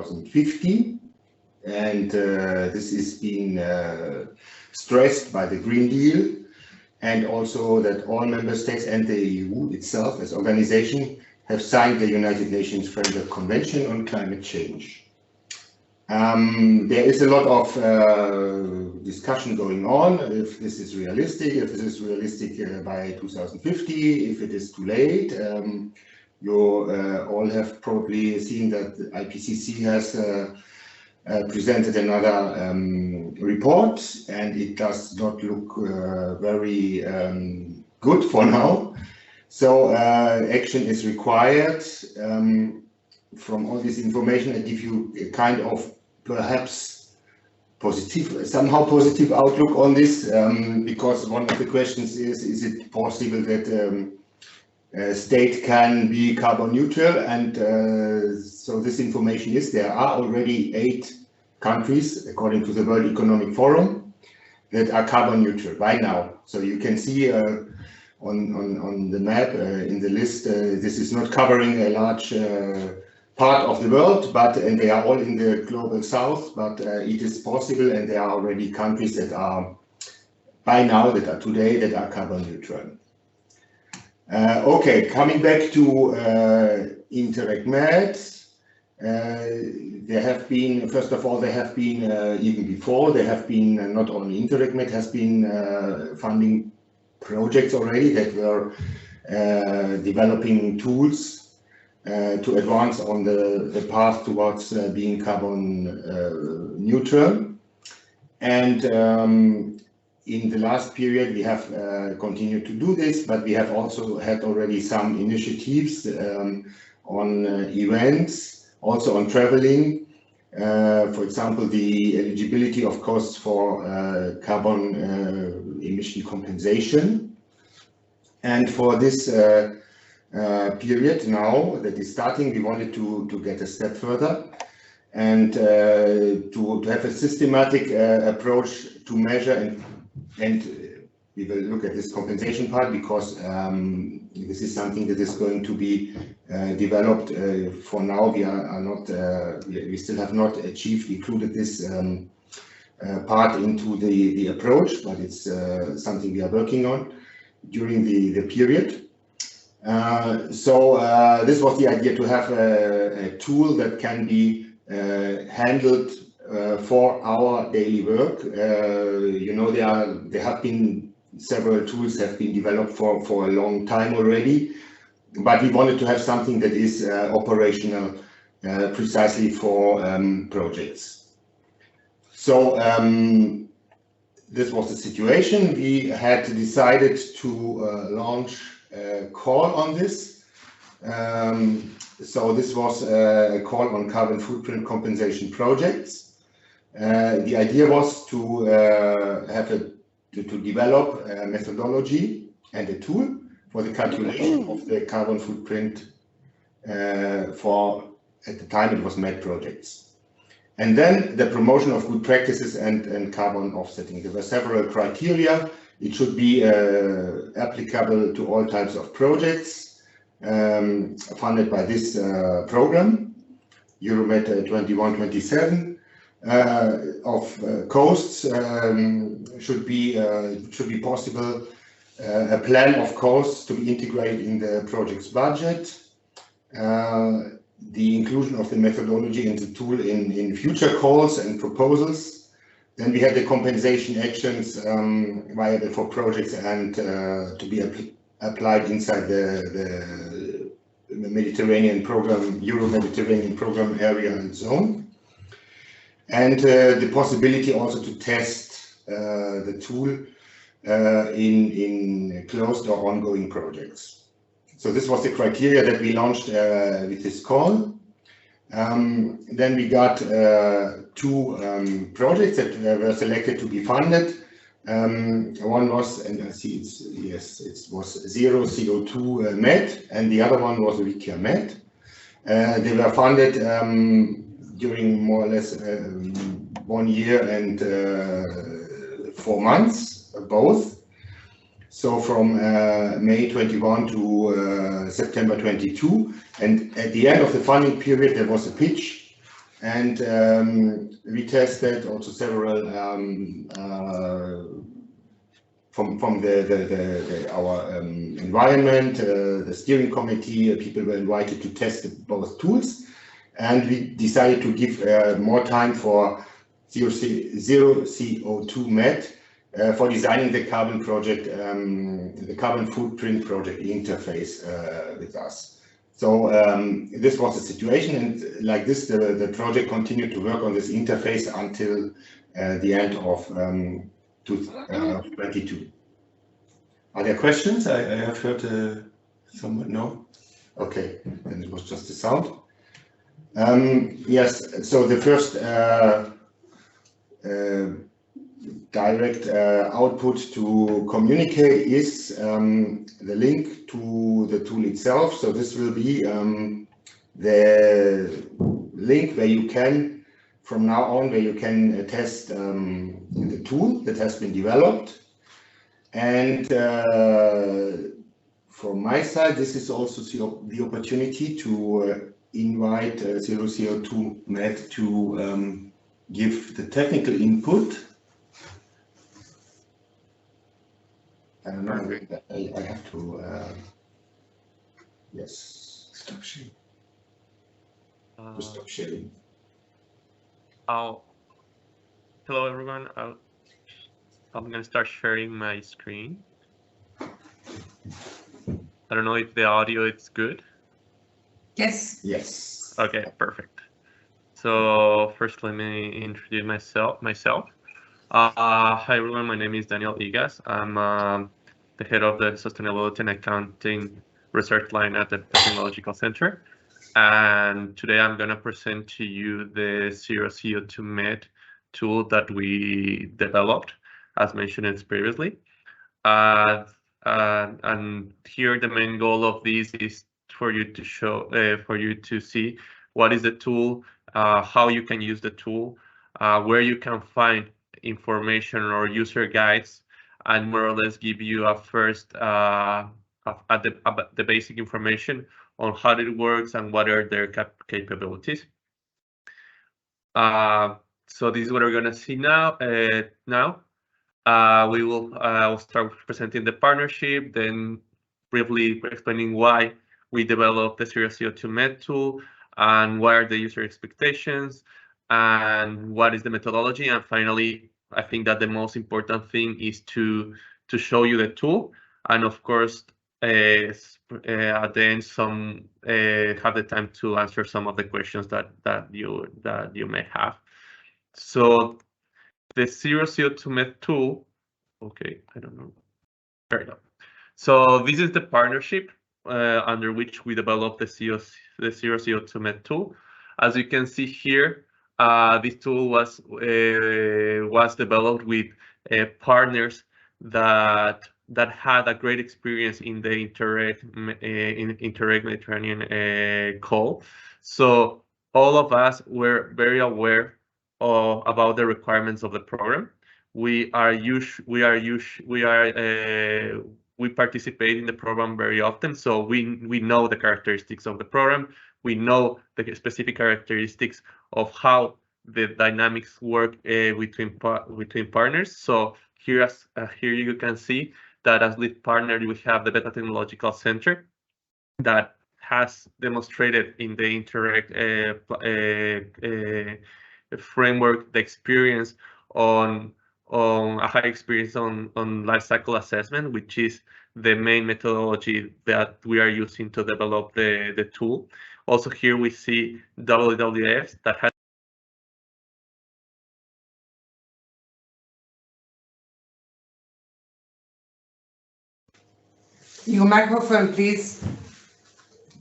2050, and this is being stressed by the Green Deal, and also that all member states and the EU itself as organization have signed the United Nations Framework Convention on Climate Change. There is a lot of discussion going on if this is realistic, by 2050, if it is too late. You all have probably seen that the IPCC has presented another report, and it does not look very good for now. So action is required. From all this information, I give you a kind of perhaps somehow positive outlook on this, because one of the questions is it possible that a state can be carbon neutral? And so this information is, there are already 8 countries, according to the World Economic Forum, that are carbon neutral by now. So you can see on the map, in the list, this is not covering a large part of the world, and they are all in the global south, but it is possible, and there are already countries that are by now, that are today, that are carbon neutral. Okay, coming back to Interreg-Med, there have been, first of all, there have been, even before, there have been, not only Interreg-Med has been funding projects already that were developing tools to advance on the path towards being carbon neutral. And in the last period, we have continued to do this, but we have also had already some initiatives on events, also on traveling. For example, the eligibility of costs for carbon emission compensation. And for this period now that is starting, we wanted to get a step further and to have a systematic approach to measure, and we will look at this compensation part, because this is something that is going to be developed. For now, we are not, we still have not included this part into the approach, but it's something we are working on during the period. So this was the idea, to have a tool that can be handled for our daily work. You know, there have been several tools have been developed for a long time already, but we wanted to have something that is operational precisely for projects. So this was the situation. We had decided to launch a call on this. So this was a call on carbon footprint compensation projects. The idea was to develop a methodology and a tool for the calculation of the carbon footprint for, at the time it was MED projects. And then the promotion of good practices and carbon offsetting. There were several criteria. It should be applicable to all types of projects funded by this program, Euromed 21-27. Of costs should be possible. A plan of costs to be integrated in the project's budget. The inclusion of the methodology and the tool in future calls and proposals. Then we had the compensation actions viable for projects and to be applied inside the Mediterranean program, Euro-Mediterranean program area and zone. And the possibility also to test the tool in closed or ongoing projects. So this was the criteria that we launched with this call. Then we got 2 projects that were selected to be funded. One was, and I see it's, yes, it was Zero CO2 MED, and the other one was Wikia MED. They were funded during more or less 1 year and 4 months, both. So from May 21 to September 22. And at the end of the funding period, there was a pitch And we tested also several from our environment, the steering committee, people were invited to test both tools, and we decided to give more time for zero CO2 MET for designing the carbon project, the carbon footprint project interface with us. So this was the situation, and like this, the project continued to work on this interface until the end of 2022. Are there questions? I have heard someone. No? Okay, then it was just the sound. Yes, so the first direct output to communicate is the link to the tool itself. So this will be the link where you can, from now on, where you can test the tool that has been developed. And from my side, this is also the opportunity to invite Zero CO2 MET to give the technical input. I don't know, I have to, yes, stop sharing. Stop sharing. Hello everyone, I'm going to start sharing my screen. I don't know if the audio is good. Yes. Yes. Okay, perfect. So first, let me introduce myself. Hi everyone, my name is Daniel Igas. I'm the head of the Sustainability and Accounting Research line at the Technological Center. And today I'm going to present to you the Zero CO2 MET tool that we developed, as mentioned previously. And here the main goal of this is for you to show, for you to see what is the tool, how you can use the tool, where you can find information or user guides, and more or less give you a first the basic information on how it works and what are their capabilities. So this is what we're going to see now. We will start presenting the partnership, then briefly explaining why we developed the Zero CO2 MET tool and what are the user expectations and what is the methodology. And finally, I think that the most important thing is to show you the tool, and of course, at the end, have the time to answer some of the questions that you may have. So the Zero CO2 MET tool. Okay, I don't know. There you go. So this is the partnership under which we developed the Zero CO2 MET tool. As you can see here, this tool was developed with partners that had a great experience in the Interreg Mediterranean call. So all of us were very aware about the requirements of the program. We participate in the program very often, so we know the characteristics of the program. We know the specific characteristics of how the dynamics work between partners. So here you can see that as lead partner we have the Beta Technological Center that has demonstrated in the Interreg framework the experience on a high experience on life cycle assessment, which is the main methodology that we are using to develop the tool. Also here we see WWF that has your microphone, please.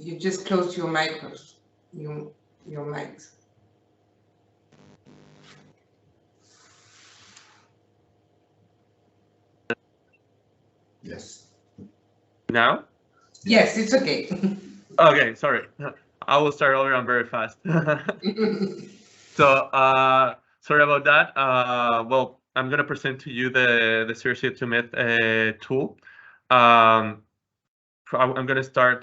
You just closed your micros. Your mics. Yes. Now? Yes, it's okay. Okay, sorry. I will start over. I'm very fast. So sorry about that. Well, I'm gonna present to you the Zero CO2 MET tool. I'm going to start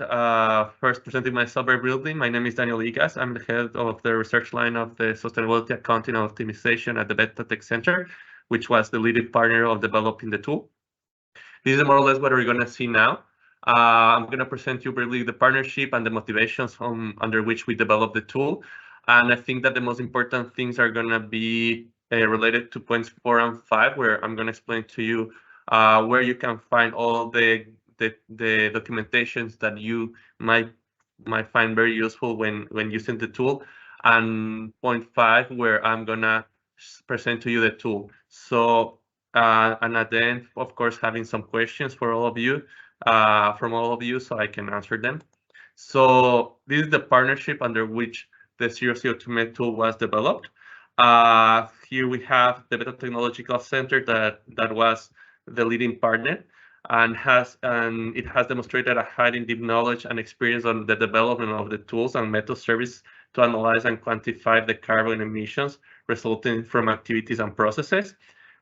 first presenting myself very briefly. My name is Daniel Igas. I'm the head of the research line of the Sustainability Accounting and Optimization at the Beta Tech Center, which was the leading partner of developing the tool. This is more or less what we're going to see now. I'm going to present you briefly the partnership and the motivations under which we developed the tool. And I think that the most important things are going to be related to points 4 and 5, where I'm going to explain to you where you can find all the documentations that you might find very useful when using the tool, and point 5, where I'm going to present to you the tool. So and at the end, of course, having some questions for all of you, from all of you, so I can answer them. So this is the partnership under which the Zero CO2 Med tool was developed. Here we have the Beta Technological Center that was the leading partner, and it has demonstrated a high and deep knowledge and experience on the development of the tools and method service to analyze and quantify the carbon emissions resulting from activities and processes.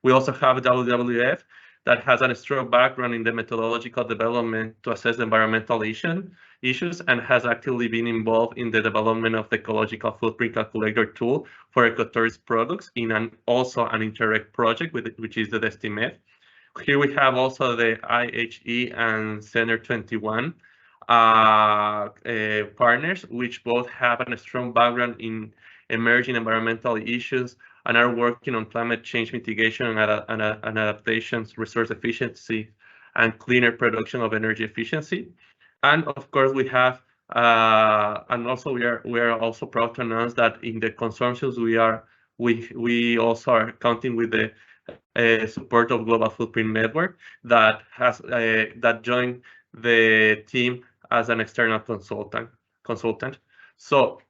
We also have WWF that has a strong background in the methodological development to assess environmental issues and has actively been involved in the development of the ecological footprint calculator tool for ecotourist products in also an Interreg project, which is the DESTIMED. Here we have also the IHE and Center 21 partners, which both have a strong background in emerging environmental issues and are working on climate change mitigation and adaptations, resource efficiency, and cleaner production of energy efficiency. And of course, we have, and also we are also proud to announce that in the consortiums we also are counting with the support of Global Footprint Network that joined the team as an external consultant. So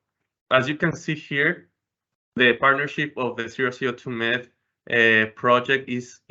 as you can see here, the partnership of the Zero CO2 Med project is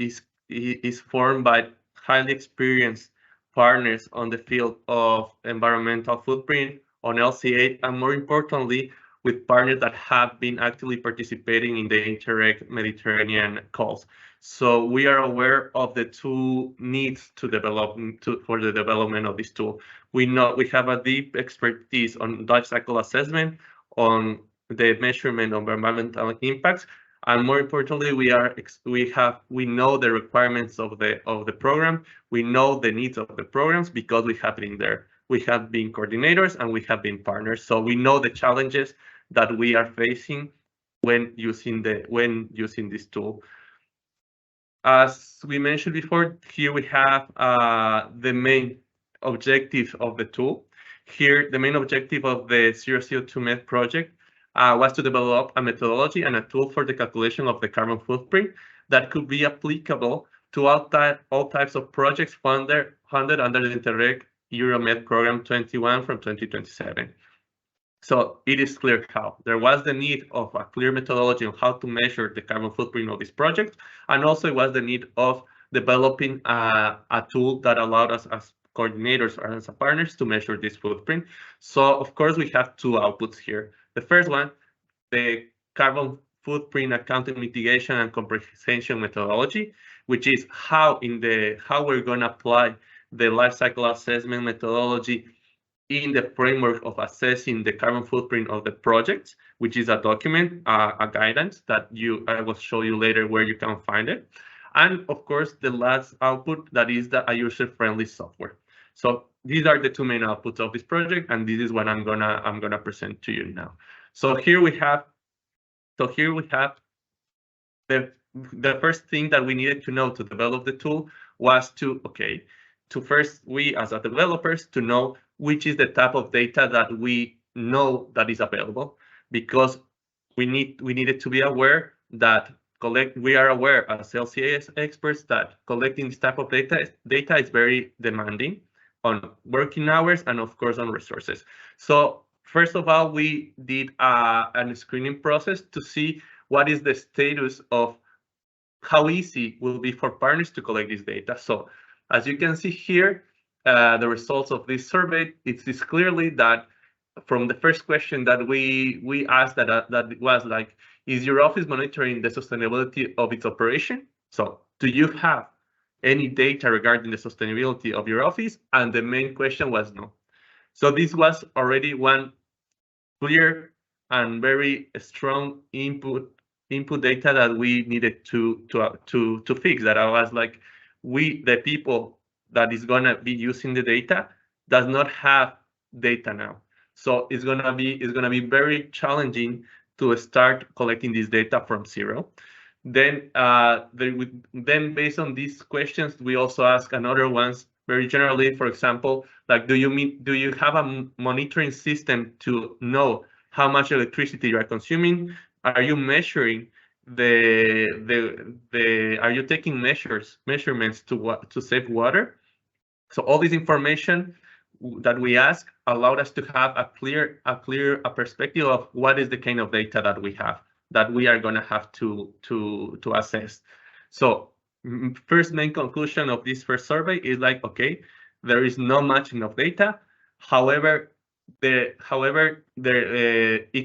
formed by highly experienced partners on the field of environmental footprint, on LCA, and more importantly, with partners that have been actively participating in the Interreg Mediterranean calls. So we are aware of the two needs for the development of this tool. We know we have a deep expertise on life cycle assessment, on the measurement of environmental impacts, and more importantly, we know the requirements of the program. We know the needs of the programs because we have been there. We have been coordinators and we have been partners, so we know the challenges that we are facing when using this tool. As we mentioned before, here we have the main objective of the tool. Here, the main objective of the Zero CO2 Med project was to develop a methodology and a tool for the calculation of the carbon footprint that could be applicable to all types of projects funded under the Interreg Euromed Program 21 from 2027. So it is clear how there was the need of a clear methodology on how to measure the carbon footprint of this project, and also it was the need of developing a tool that allowed us as coordinators or as partners to measure this footprint. So of course we have two outputs here. The first one, the carbon footprint accounting mitigation and comprehension methodology, which is how we're going to apply the life cycle assessment methodology in the framework of assessing the carbon footprint of the projects, which is a document, a guidance that I will show you later where you can find it. And of course, the last output, that is a user-friendly software. So these are the two main outputs of this project, and this is what I'm gonna present to you now. So here we have the first thing that we needed to know to develop the tool was to first, we as developers, to know which is the type of data that we know that is available, because we needed to be aware that we are aware as LCA experts that collecting this type of data is very demanding on working hours and of course on resources. So first of all, we did a screening process to see what is the status of how easy it will be for partners to collect this data. So as you can see here, the results of this survey, it is clearly that from the first question that we asked, that was like, is your office monitoring the sustainability of its operation? So do you have any data regarding the sustainability of your office? And the main question was no. So this was already one clear and very strong input data that we needed to fix. That I was like, the people that is gonna be using the data does not have data now. So it's gonna be very challenging to start collecting this data from zero. Then based on these questions, we also ask another ones very generally. For example, like, do you have a monitoring system to know how much electricity you are consuming? Are you measuring are you taking measurements to save water? So all this information that we ask allowed us to have a clear perspective of what is the kind of data that we have, that we are going to have to assess. So first main conclusion of this first survey is like, okay, there is not much enough data. However, it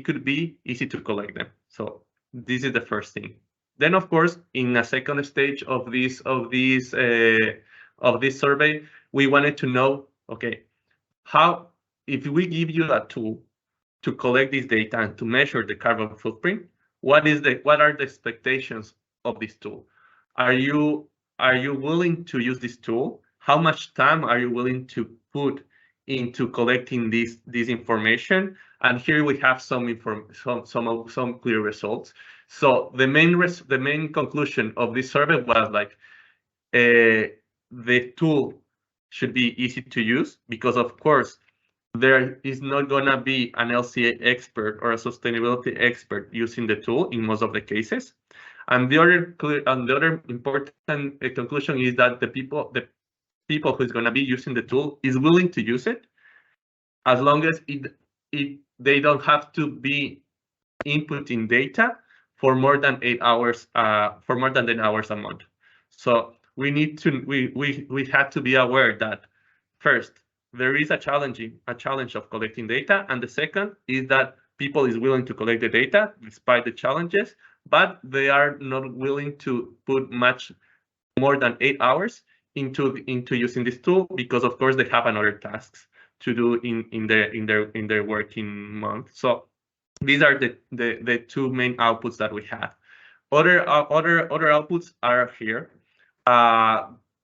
could be easy to collect them. So this is the first thing. Then, of course, in a second stage of this survey, we wanted to know, okay, how, if we give you a tool to collect this data and to measure the carbon footprint, what are the expectations of this tool? Are you willing to use this tool? How much time are you willing to put into collecting this information? And here we have some clear results. So the main conclusion of this survey was like, the tool should be easy to use, because of course there is not gonna be an LCA expert or a sustainability expert using the tool in most of the cases. And the other important conclusion is that the people who's gonna be using the tool is willing to use it, as long as they don't have to be inputting data for more than 8 hours, for more than 10 hours a month. So we had to be aware that first, there is a challenge of collecting data, and the second is that people is willing to collect the data despite the challenges, but they are not willing to put much more than 8 hours into using this tool, because of course they have another tasks to do in their working month. So these are the two main outputs that we have. Other outputs are here,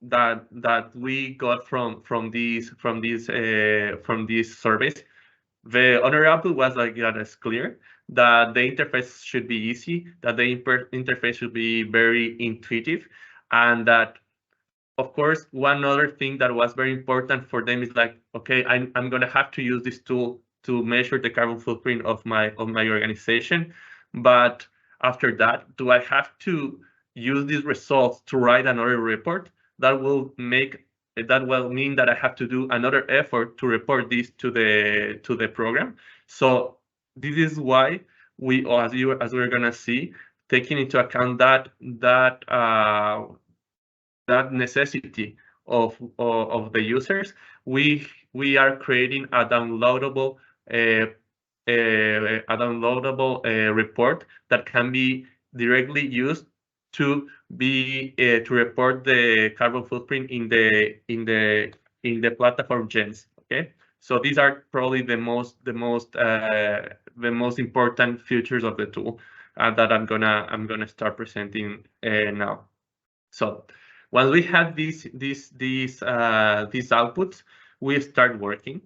that we got from these surveys. The other output was like, that is clear, that the interface should be easy, that the interface should be very intuitive, and that, of course, one other thing that was very important for them is like, okay, I'm going to have to use this tool to measure the carbon footprint of my organization, but after that, do I have to use these results to write another report? That will mean that I have to do another effort to report this to the program. So this is why we, as we're gonna see, taking into account that necessity of the users, we are creating a downloadable report that can be directly used to report the carbon footprint in the platform GEMS. Okay, so these are probably the most important features of the tool that I'm gonna start presenting now. So once we have these outputs, we start working.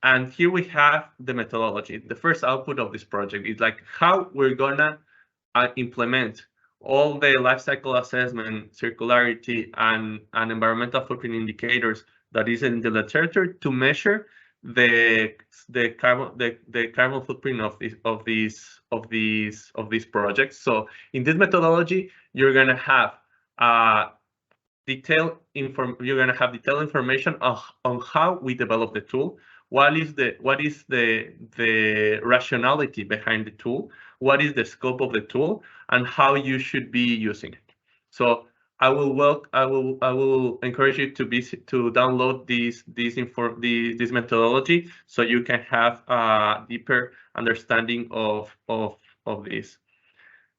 And here we have the methodology. The first output of this project is like how we're gonna implement all the life cycle assessment, circularity, and environmental footprint indicators that is in the literature to measure the carbon footprint of these projects. So in this methodology, you're gonna have detailed information on how we develop the tool. What is the rationality behind the tool? What is the scope of the tool, and how you should be using it? So I will encourage you to download this methodology so you can have a deeper understanding of this.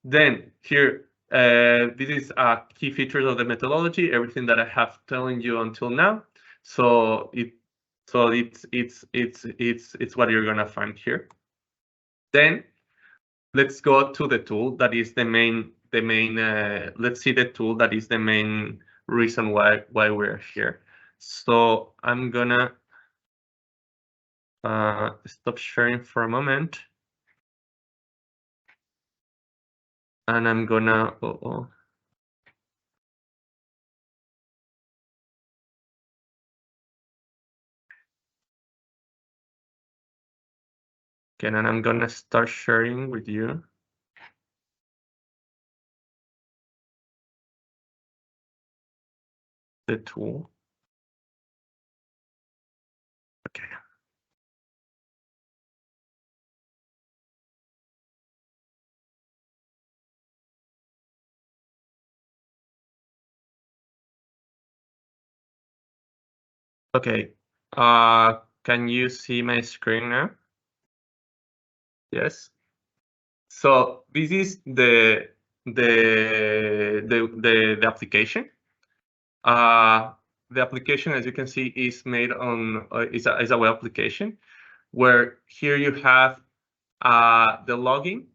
Then here, This is key features of the methodology, everything that I have telling you until now. So it's what you're gonna find here. Then let's go to the tool that is the main. Let's see the tool that is the main reason why we're here. So I'm gonna stop sharing for a moment, and I'm gonna Okay, and I'm gonna start sharing with you. The tool. Okay. Okay. Can you see my screen now? Yes. So this is the application. The application, as you can see, is made on is a web application where here you have the login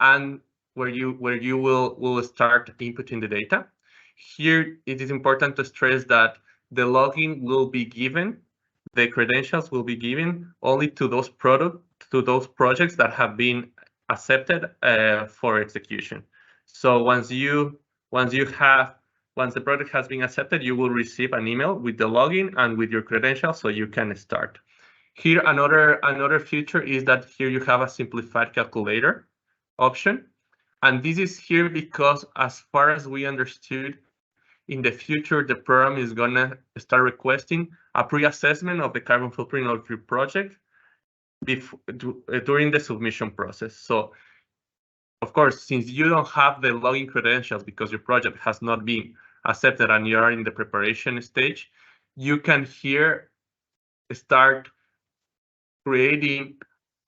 and where you will start inputting the data. Here it is important to stress that the login will be given, the credentials will be given only to those projects that have been accepted for execution. So once the project has been accepted, you will receive an email with the login and with your credentials so you can start. Here another feature is that here you have a simplified calculator option. And this is here because as far as we understood, in the future, the program is gonna start requesting a pre-assessment of the carbon footprint of your project during the submission process. So of course, since you don't have the login credentials because your project has not been accepted and you are in the preparation stage, you can here start creating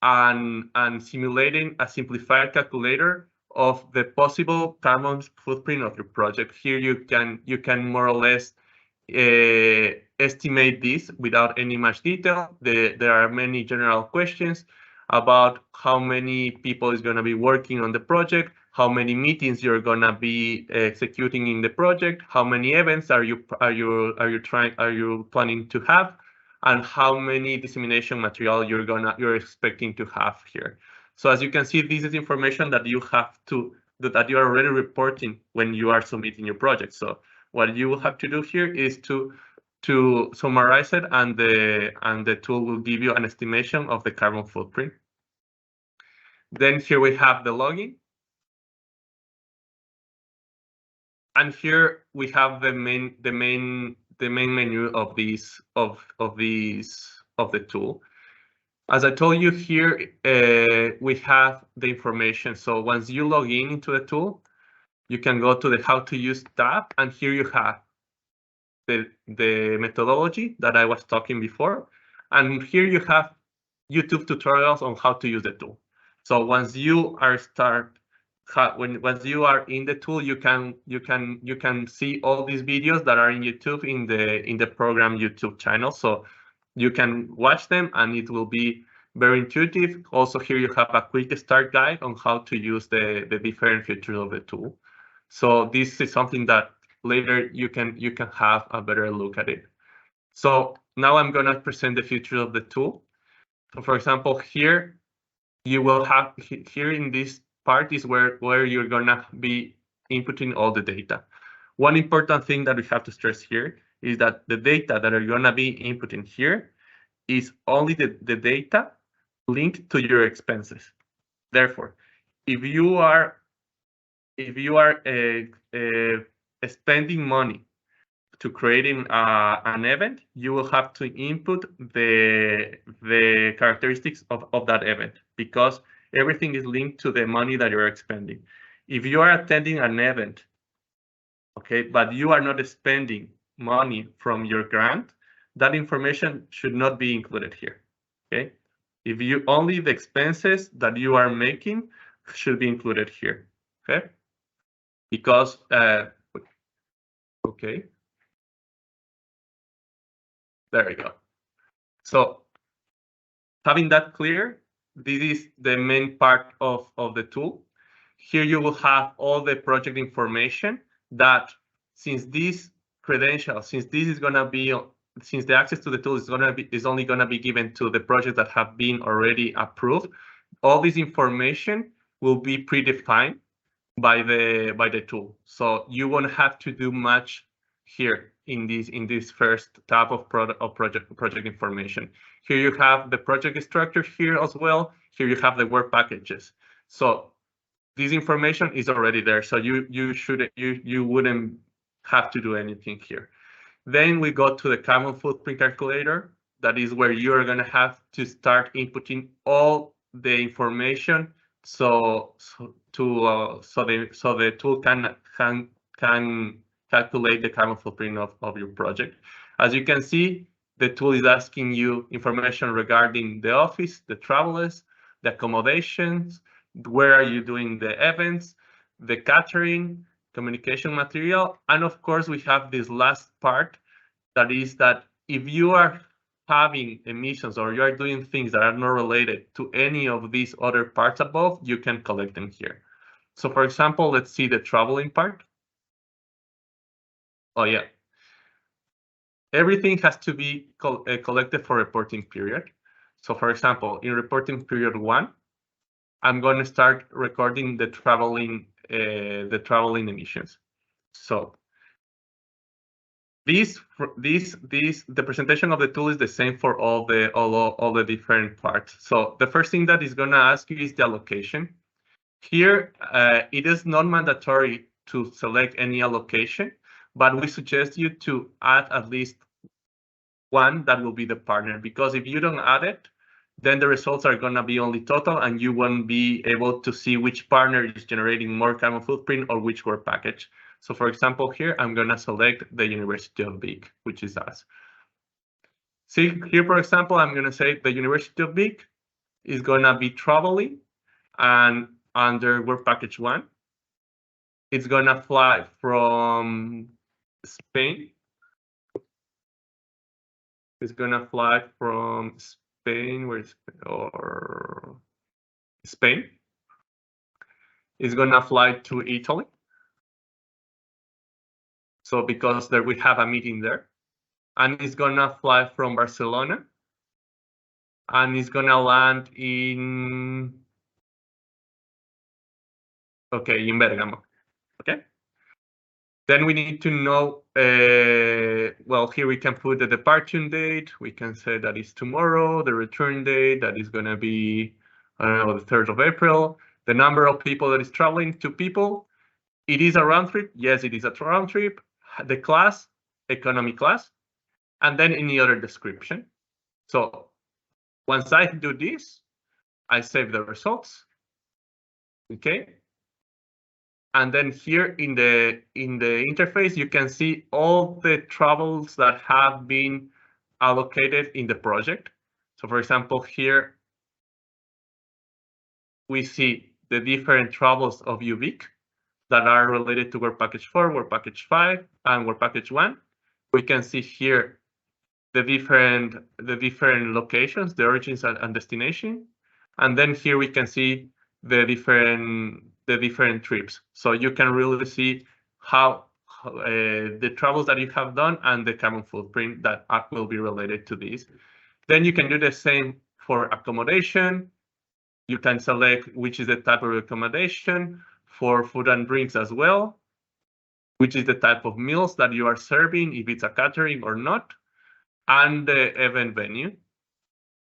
and simulating a simplified calculator of the possible carbon footprint of your project. Here you can more or less estimate this without any much detail. There are many general questions about how many people is going to be working on the project, how many meetings you're going to be executing in the project, how many events are you planning to have, and how many dissemination material you're expecting to have here. So as you can see, this is information that you are already reporting when you are submitting your project. So what you will have to do here is to summarize it, and the tool will give you an estimation of the carbon footprint. Then here we have the login. And here we have the main menu of the tool. As I told you here, we have the information. So once you log in into the tool, you can go to the How to Use tab, and here you have the methodology that I was talking before, and here you have YouTube tutorials on how to use the tool. So once you are once you are in the tool, you can see all these videos that are in YouTube in the program YouTube channel. So you can watch them, and it will be very intuitive. Also, here you have a quick start guide on how to use the different features of the tool. So this is something that later you can have a better look at it. So now I'm going to present the features of the tool. So for example, here you will have here in this part is where you're going to be inputting all the data. One important thing that we have to stress here is that the data that are going to be inputting here is only the data linked to your expenses. Therefore, if you are spending money to creating an event, you will have to input the characteristics of that event, because everything is linked to the money that you're expending. If you are attending an event, okay, but you are not spending money from your grant, that information should not be included here, okay? If you only the expenses that you are making should be included here, okay? because okay, there we go. So having that clear, this is the main part of the tool. Here you will have all the project information that, since these credentials, since this is going to be, since the access to the tool is only going to be given to the projects that have been already approved, all this information will be predefined by the tool. So you won't have to do much here in this first tab of project information. Here you have the project structure here as well. Here you have the work packages. So this information is already there. So you wouldn't have to do anything here. Then we go to the carbon footprint calculator. That is where you are going to have to start inputting all the information so the tool can calculate the carbon footprint of your project. As you can see, the tool is asking you information regarding the office, the travelers, the accommodations, where are you doing the events, the catering, communication material, and of course we have this last part, that is that if you are having emissions or you are doing things that are not related to any of these other parts above, you can collect them here. So for example, let's see the traveling part. Oh yeah. Everything has to be collected for reporting period. So for example, in reporting period 1, I'm going to start recording the traveling emissions. So the presentation of the tool is the same for all the different parts. So the first thing that is going to ask you is the allocation. Here, it is not mandatory to select any allocation, but we suggest you to add at least one that will be the partner, because if you don't add it, then the results are going to be only total and you won't be able to see which partner is generating more carbon footprint or which work package. So for example, here, I'm going to select the University of Vic, which is us. See here, for example, I'm going to say the University of Vic is going to be traveling, and under work package 1, it's going to fly from Spain. It's going to fly from Spain, or Spain. It's going to fly to Italy. So because there we have a meeting there, and it's going to fly from Barcelona, and it's going to land in, okay, in Bergamo, okay? Then we need to know, well, here we can put the departure date. We can say that is tomorrow, the return date, that is going to be, I don't know, the 3rd of April. The number of people that is traveling, 2 people. It is a round trip. Yes, it is a round trip. The class, economy class, and then any other description. So once I do this, I save the results. Okay. And then here in the interface, you can see all the travels that have been allocated in the project. So for example, here we see the different travels of UVic that are related to work package 4, work package 5, and work package 1. We can see here the different locations, the origins and destination. And then here we can see the different trips. So you can really see how the travels that you have done and the carbon footprint that will be related to this. Then you can do the same for accommodation. You can select which is the type of accommodation, for food and drinks as well, which is the type of meals that you are serving, if it's a catering or not, and the event venue.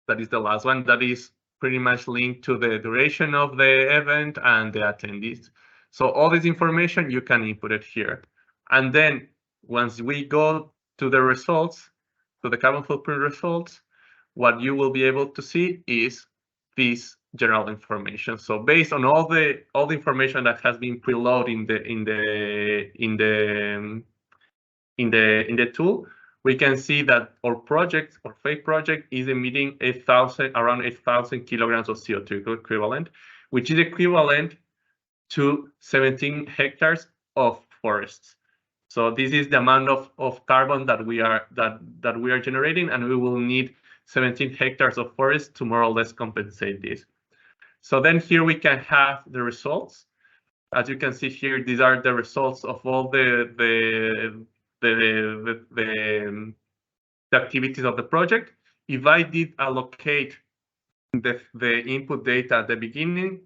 That is the last one, that is pretty much linked to the duration of the event and the attendees. So all this information, you can input it here. And then once we go to the results, to the carbon footprint results, what you will be able to see is this general information. So based on all the information that has been preloaded in the tool, we can see that our project, our fake project, is emitting around 8,000 kilograms of CO2 equivalent, which is equivalent to 17 hectares of forests. So this is the amount of carbon that we are generating, and we will need 17 hectares of forest to more or less compensate this. So then here we can have the results. As you can see here, these are the results of all the activities of the project. If I did allocate the input data at the beginning,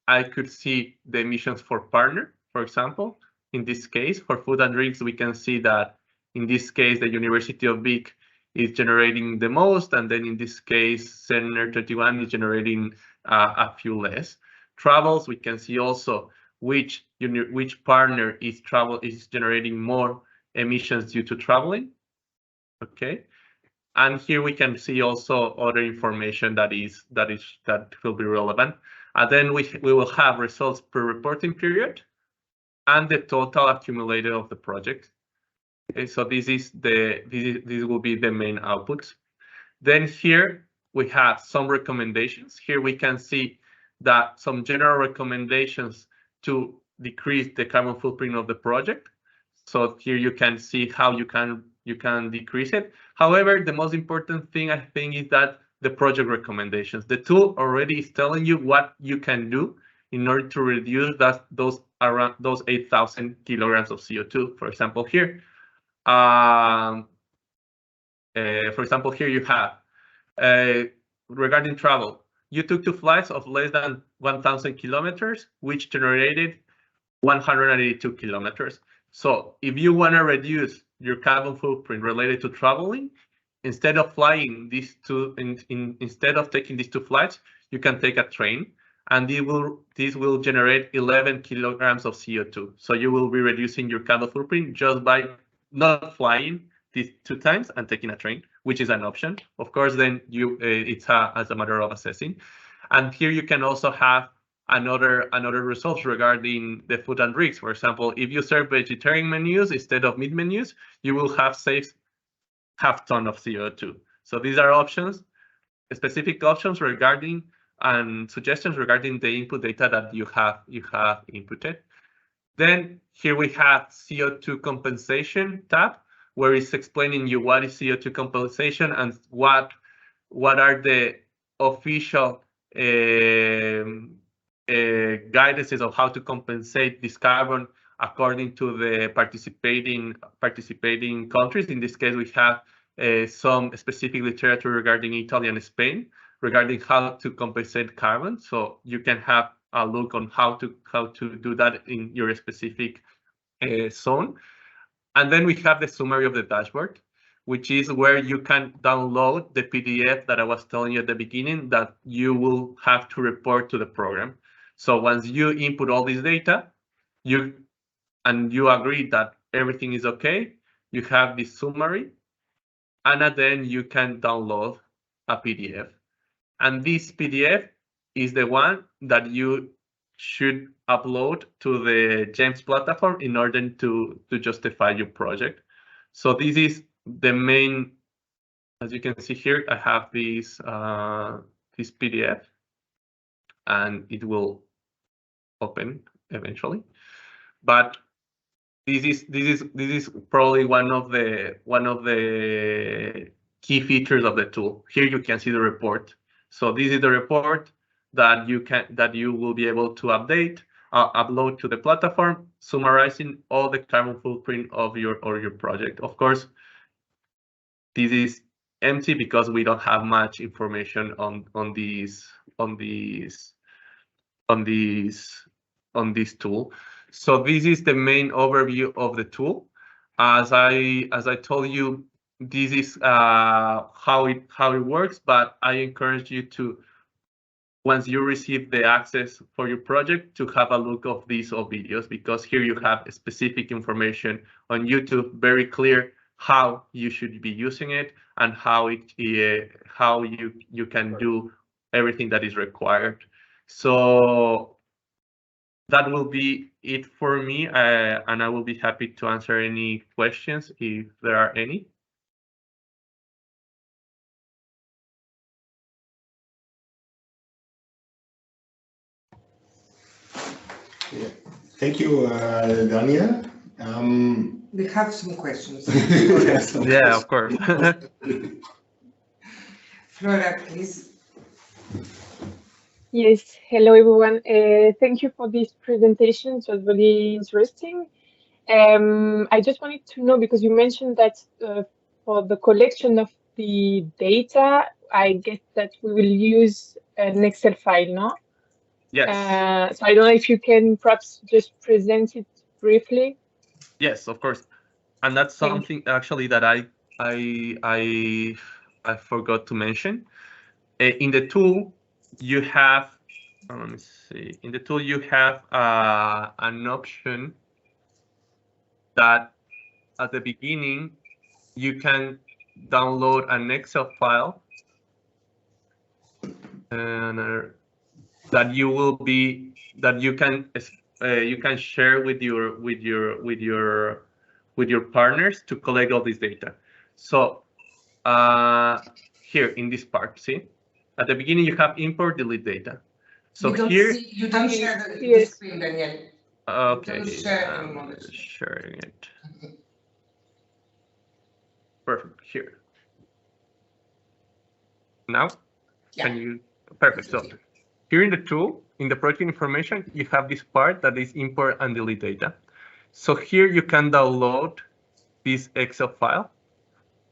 I could see the emissions for partner, for example. In this case, for food and drinks, we can see that in this case, the University of Vic is generating the most, and then in this case, Center 21 is generating a few less. Travels, we can see also which partner is generating more emissions due to traveling. Okay, and here we can see also other information that will be relevant. And then we will have results per reporting period and the total accumulated of the project. Okay, so this will be the main outputs. Then here we have some recommendations. Here we can see that some general recommendations to decrease the carbon footprint of the project. So here you can see how you can decrease it. However, the most important thing I think is that the project recommendations. The tool already is telling you what you can do in order to reduce those 8,000 kilograms of CO2. For example, here, you have regarding travel. You took 2 flights of less than 1,000 kilometers, which generated 182 kilometers. So if you want to reduce your carbon footprint related to traveling, instead of flying these two, instead of taking these 2 flights, you can take a train, and this will generate 11 kilograms of CO2. So you will be reducing your carbon footprint just by not flying these 2 times and taking a train, which is an option. Of course, then it's as a matter of assessing. And here you can also have another results regarding the food and drinks. For example, if you serve vegetarian menus instead of meat menus, you will have saved half ton of CO2. So these are options, specific options regarding and suggestions regarding the input data that you have inputted. Then here we have CO2 compensation tab, where it's explaining you what is CO2 compensation and what are the official guidances of how to compensate this carbon according to the participating countries. In this case, we have some specific literature regarding Italy and Spain regarding how to compensate carbon. So you can have a look on how to do that in your specific zone. And then we have the summary of the dashboard, which is where you can download the PDF that I was telling you at the beginning that you will have to report to the program. So once you input all this data, you agree that everything is okay, you have this summary, and then you can download a PDF. And this PDF is the one that you should upload to the GEMS platform in order to justify your project. So this is the main, as you can see here, I have this PDF, and it will open eventually. But this is probably one of the key features of the tool. Here you can see the report. So this is the report that you will be able to upload to the platform, summarizing all the carbon footprint of your project. Of course, this is empty because we don't have much information on this tool. So this is the main overview of the tool. As I told you, this is how it works, but I encourage you to, once you receive the access for your project, to have a look of these videos, because here you have specific information on YouTube, very clear how you should be using it and how you can do everything that is required. So that will be it for me, and I will be happy to answer any questions if there are any. Yeah. Thank you, Daniel. We have some questions. Yeah, of course. Flora, please. Yes, hello everyone. Thank you for this presentation. It was really interesting. I just wanted to know, because you mentioned that for the collection of the data, I guess that we will use an Excel file, no? Yes. So I don't know if you can perhaps just present it briefly. Yes, of course. And that's something actually that I forgot to mention. In the tool, you have, let me see. In the tool, you have an option that at the beginning you can download an Excel file and that you can share with your partners to collect all this data. So here in this part, see, at the beginning you have import delete data. So You don't share the screen, Daniel. Okay, I'm sharing it. Perfect. Here. Now, yeah. Can you? Perfect. So here in the tool, in the project information, you have this part that is import and delete data. So here you can download this Excel file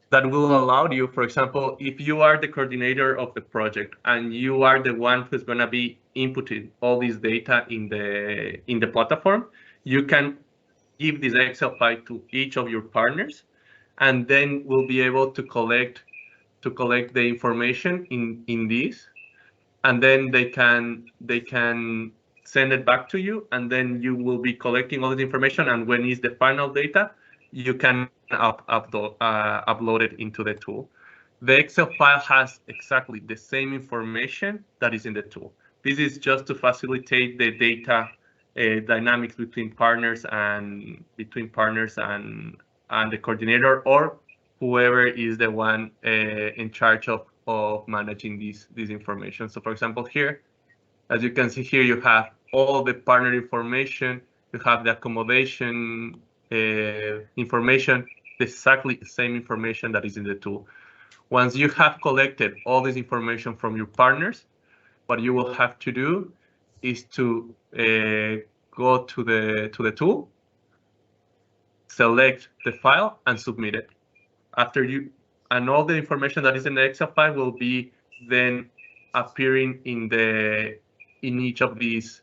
that will allow you, for example, if you are the coordinator of the project and you are the one who's going to be inputting all this data in the platform, you can give this Excel file to each of your partners, and then we'll be able to collect the information in this, and then they can send it back to you, and then you will be collecting all the information, and when is the final data, you can upload it into the tool. The Excel file has exactly the same information that is in the tool. This is just to facilitate the data dynamics between partners and the coordinator or whoever is the one in charge of managing this information. So for example, here, as you can see here, you have all the partner information, you have the accommodation information, exactly the same information that is in the tool. Once you have collected all this information from your partners, what you will have to do is to go to the tool, select the file, and submit it. And all the information that is in the Excel file will be then appearing in each of these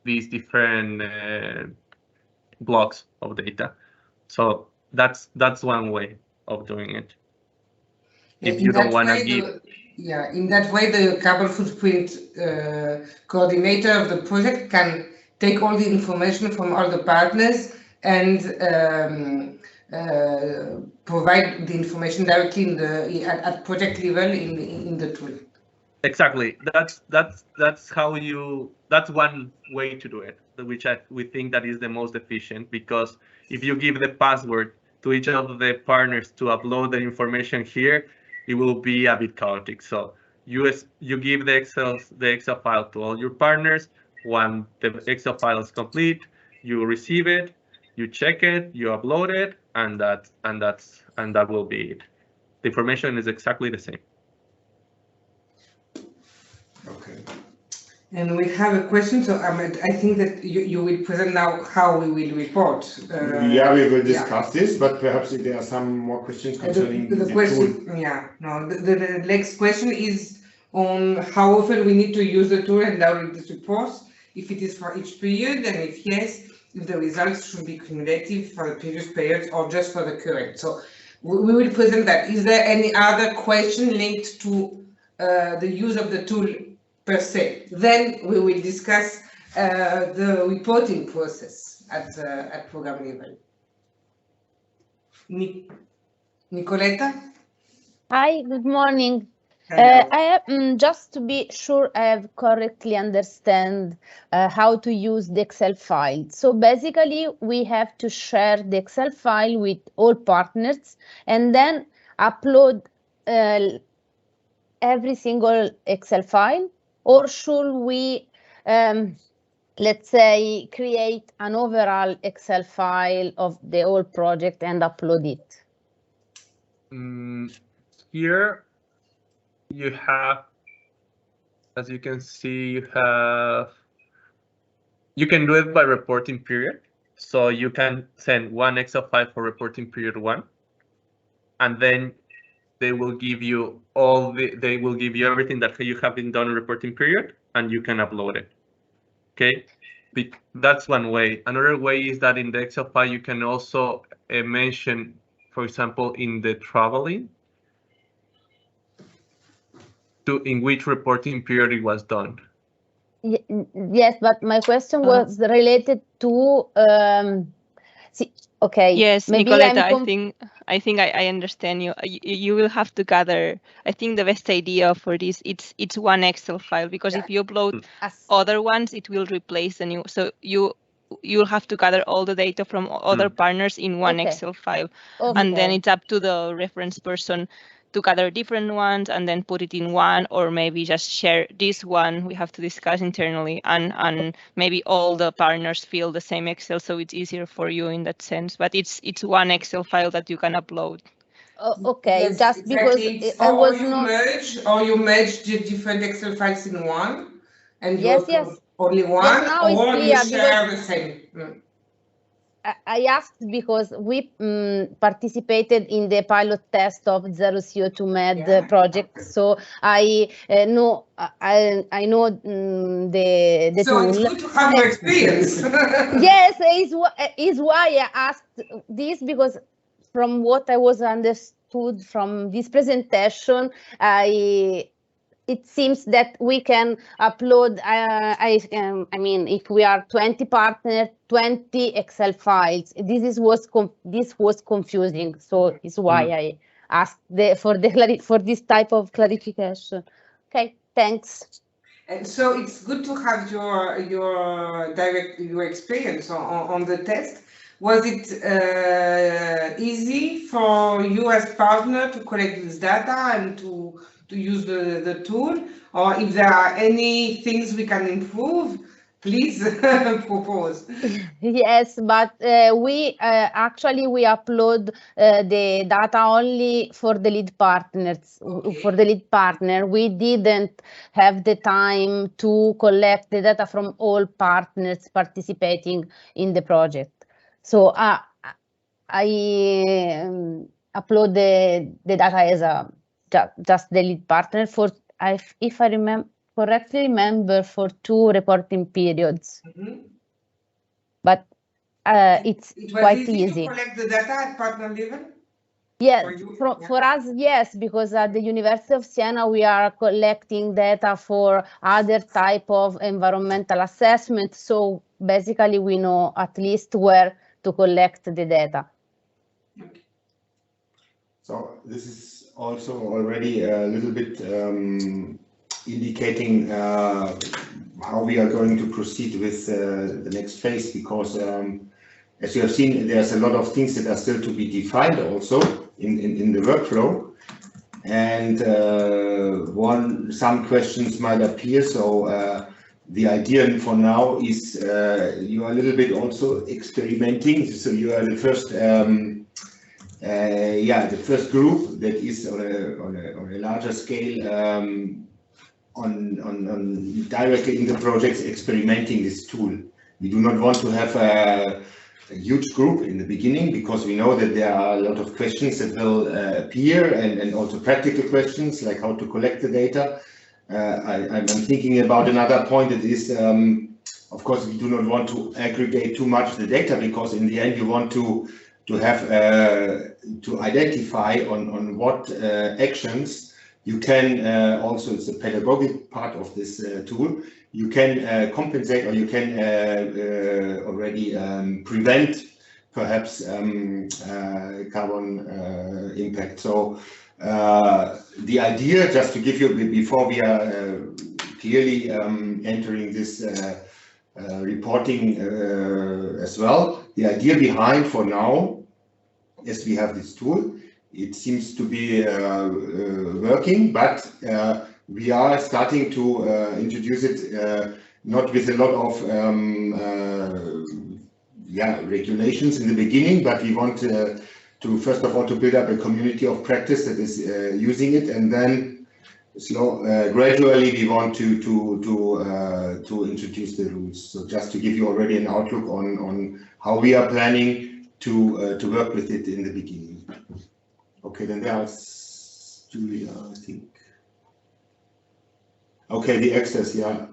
different blocks of data. So that's one way of doing it. If you don't want to give. In that way, the carbon footprint coordinator of the project can take all the information from all the partners and provide the information directly at project level in the tool. Exactly. That's one way to do it, which we think that is the most efficient, because if you give the password to each of the partners to upload the information here, it will be a bit chaotic. So you give the Excel file to all your partners. When the Excel file is complete, you receive it, you check it, you upload it, and that will be it. The information is exactly the same. Okay. And we have a question, so I think that you will present now how we will report. Yeah, we will discuss this, but perhaps if there are some more questions concerning the question. tool. Yeah, no, the next question is on how often we need to use the tool and download the reports, if it is for each period, and if yes, if the results should be cumulative for the previous periods or just for the current. So we will present that. Is there any other question linked to the use of the tool per se? Then we will discuss the reporting process at program level. Nicoletta? Hi, good morning. Hello. I have, just to be sure I have correctly understand how to use the Excel file. So basically, we have to share the Excel file with all partners and then upload every single Excel file, or should we let's say, create an overall Excel file of the whole project and upload it? Here you have, as you can see, you can do it by reporting period. So you can send one Excel file for reporting period 1, and then they will give you everything that you have been done in reporting period, and you can upload it. Okay, that's one way. Another way is that in the Excel file you can also mention, for example, in the traveling, in which reporting period it was done. Yes, but my question was related to okay. Yes, maybe Nicoletta, I think I understand you. You will have to gather. I think the best idea for this, it's one Excel file, because if you upload other ones, it will replace the new. So you'll have to gather all the data from other partners in one Excel file, and then it's up to the reference person to gather different ones and then put it in one, or maybe just share this one. We have to discuss internally, and maybe all the partners fill the same Excel, so it's easier for you in that sense. But it's one Excel file that you can upload. Okay, yes, just exactly. Because I was you merge the different Excel files in one, and you yes. only one, yes, now or it's you share the same. I asked because we participated in the pilot test of Zero CO2 Med project, so I know I know the so tool. So it's good to have your experience. Yes, is why I asked this, because from what I was understood from this presentation, it seems that we can upload, I mean, if we are 20 partners, 20 Excel files. This was confusing, so it's why I asked for this type of clarification. Okay, thanks. And so it's good to have your experience on the test. Was it easy for you as partner to collect this data and to use the tool, or if there are any things we can improve, please propose. Yes, but we actually upload the data only for the lead partners. For the lead partner, we didn't have the time to collect the data from all partners participating in the project. So I upload the data as just the lead partner for, if I correctly remember, for 2 reporting periods. But it's quite easy to collect the data at partner level? Yes, for us, yes, because at the University of Siena we are collecting data for other type of environmental assessment. So basically we know at least where to collect the data. So this is also already a little bit indicating how we are going to proceed with the next phase, because as you have seen, there's a lot of things that are still to be defined also in the workflow, and some questions might appear. So the idea for now is you are a little bit also experimenting. So you are the first the first group that is on a larger scale on directly in the projects experimenting this tool. We do not want to have a huge group in the beginning, because we know that there are a lot of questions that will appear, and also practical questions like how to collect the data. I'm thinking about another point that is, of course, we do not want to aggregate too much the data, because in the end you want to have to identify on what actions you can also, it's a pedagogic part of this tool, you can compensate, or you can already prevent perhaps carbon impact. So the idea, just to give you, before we are clearly entering this reporting as well, the idea behind for now, as we have this tool, it seems to be working, but we are starting to introduce it not with a lot of regulations in the beginning, but we want to first of all to build up a community of practice that is using it, and then gradually we want to introduce the rules. So just to give you already an outlook on how we are planning to work with it in the beginning. Okay, then there's Julia, I think. Okay, the access, yeah.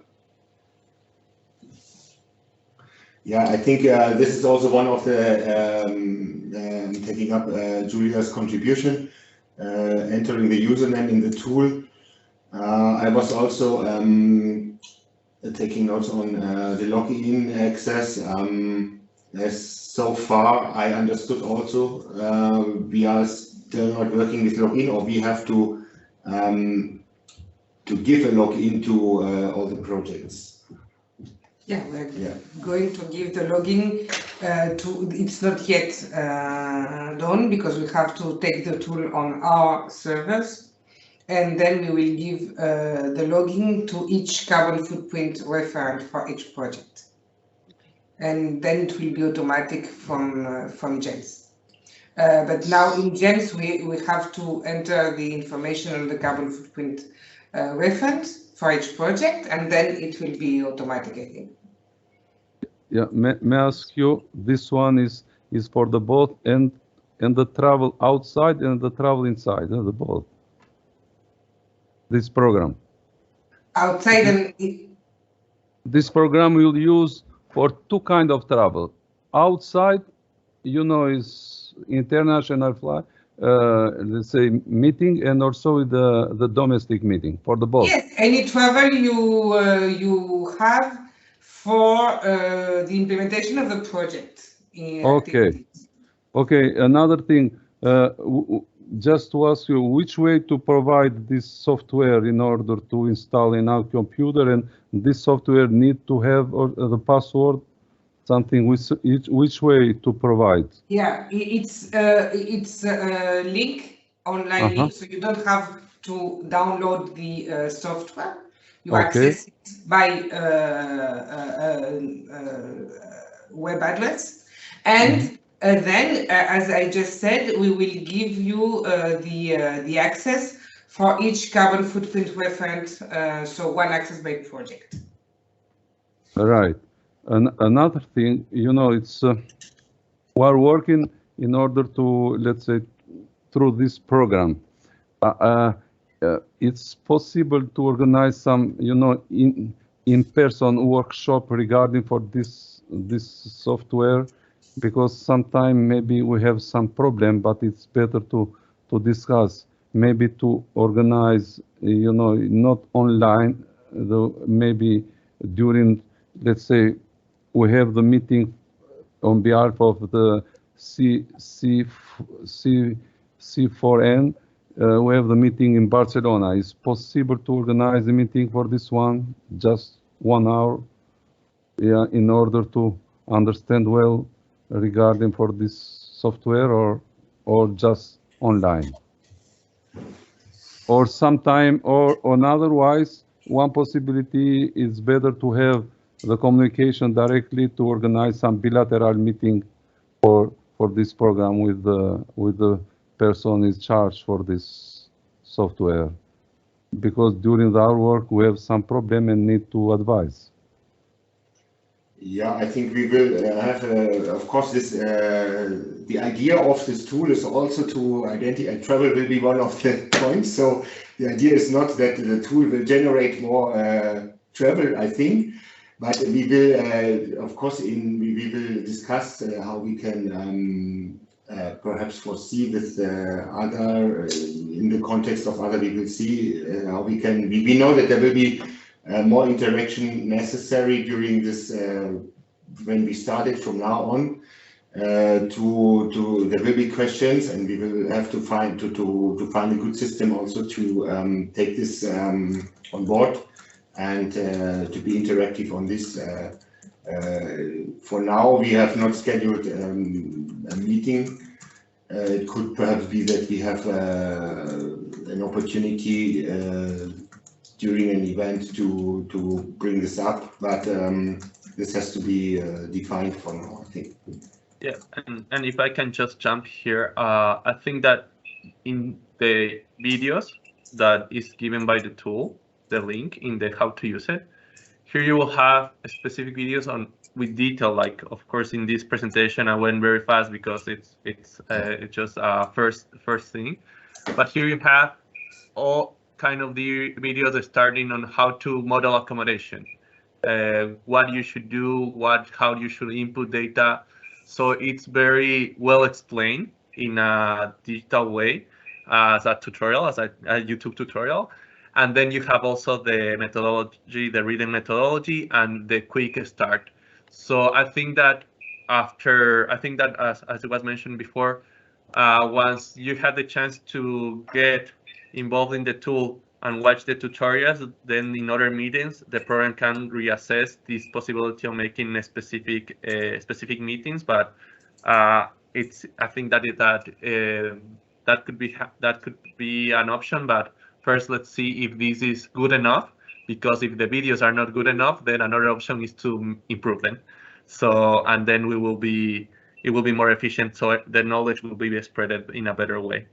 Yeah, I think this is also one of the taking up Julia's contribution, entering the username in the tool. I was also taking notes on the login access. As so far I understood also, we are still not working with login, or we have to give a login to all the projects. Yeah, we're going to give the login it's not yet done because we have to take the tool on our servers, and then we will give the login to each carbon footprint referent for each project. And then it will be automatic from GEMS. But now in GEMS, we have to enter the information on the carbon footprint reference for each project, and then it will be automatic, I think. Yeah, may I ask you, this one is for the both and the travel outside and the travel inside, the both. This program. Outside and this program will use for two kind of travel. Outside, you know, is international flight, let's say meeting, and also the domestic meeting for the both. Yes, any travel you have for the implementation of the project. Okay. Okay. Another thing, just to ask you, which way to provide this software in order to install in our computer, and this software need to have the password, something which way to provide? Yeah, it's a link, online link, so you don't have to download the software. You access it by web address, and then, as I just said, we will give you the access for each carbon footprint referent, so one access by project. All right. Another thing, you know, it's we're working in order to, let's say, through this program. It's possible to organize some, you know, in-person workshop regarding for this software, because sometimes maybe we have some problem, but it's better to discuss, maybe to organize, you know, not online, maybe during, let's say, we have the meeting on behalf of the C4N. We have the meeting in Barcelona. Is possible to organize a meeting for this one, just 1 hour, yeah, in order to understand well regarding for this software, or just online, or sometime, or otherwise, one possibility is better to have the communication directly to organize some bilateral meeting for this program with the person in charge for this software, because during our work we have some problem and need to advise. Yeah, I think we will have, of course, this. The idea of this tool is also to identify. Travel will be one of the points. So the idea is not that the tool will generate more travel, I think, but we will, of course, we will discuss how we can perhaps foresee with other, in the context of other, we will see how we can. We know that there will be more interaction necessary during this when we started from now on. There will be questions, and we will have to find a good system also to take this on board and to be interactive on this. For now, we have not scheduled a meeting. It could perhaps be that we have an opportunity during an event to bring this up, but this has to be defined for now, I think. Yeah, and if I can just jump here, I think that in the videos that is given by the tool, the link in the how to use it, here you will have specific videos on with detail. Like, of course, in this presentation, I went very fast because it's just first thing. But here you have all kind of the videos starting on how to model accommodation, what you should do, how you should input data. So it's very well explained in a digital way as a tutorial, as a YouTube tutorial. And then you have also the methodology, the written methodology, and the quick start. So I think that as it was mentioned before, once you have the chance to get involved in the tool and watch the tutorials, then in other meetings, the program can reassess this possibility of making a specific meetings. But I think that could be an option. But first, let's see if this is good enough. Because if the videos are not good enough, then another option is to improve them. So, and then it will be more efficient. So the knowledge will be spread in a better way.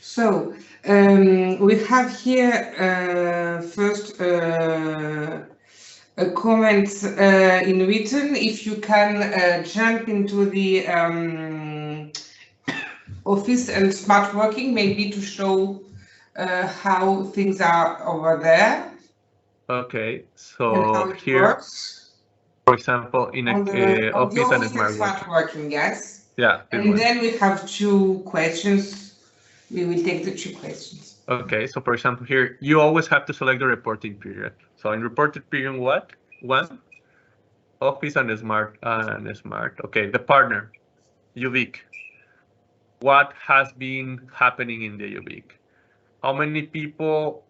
So we have here first a comment in written. If you can jump into the office and smart working, maybe to show how things are over there. Okay, so here, works. For example, in a office and smart working, yes. Yeah. And then we have 2 questions. We will take the 2 questions. Okay, so for example, here you always have to select the reporting period. So in reported period, what? 1, office and smart Okay, the partner, UVic. What has been happening in the UVic? How many people?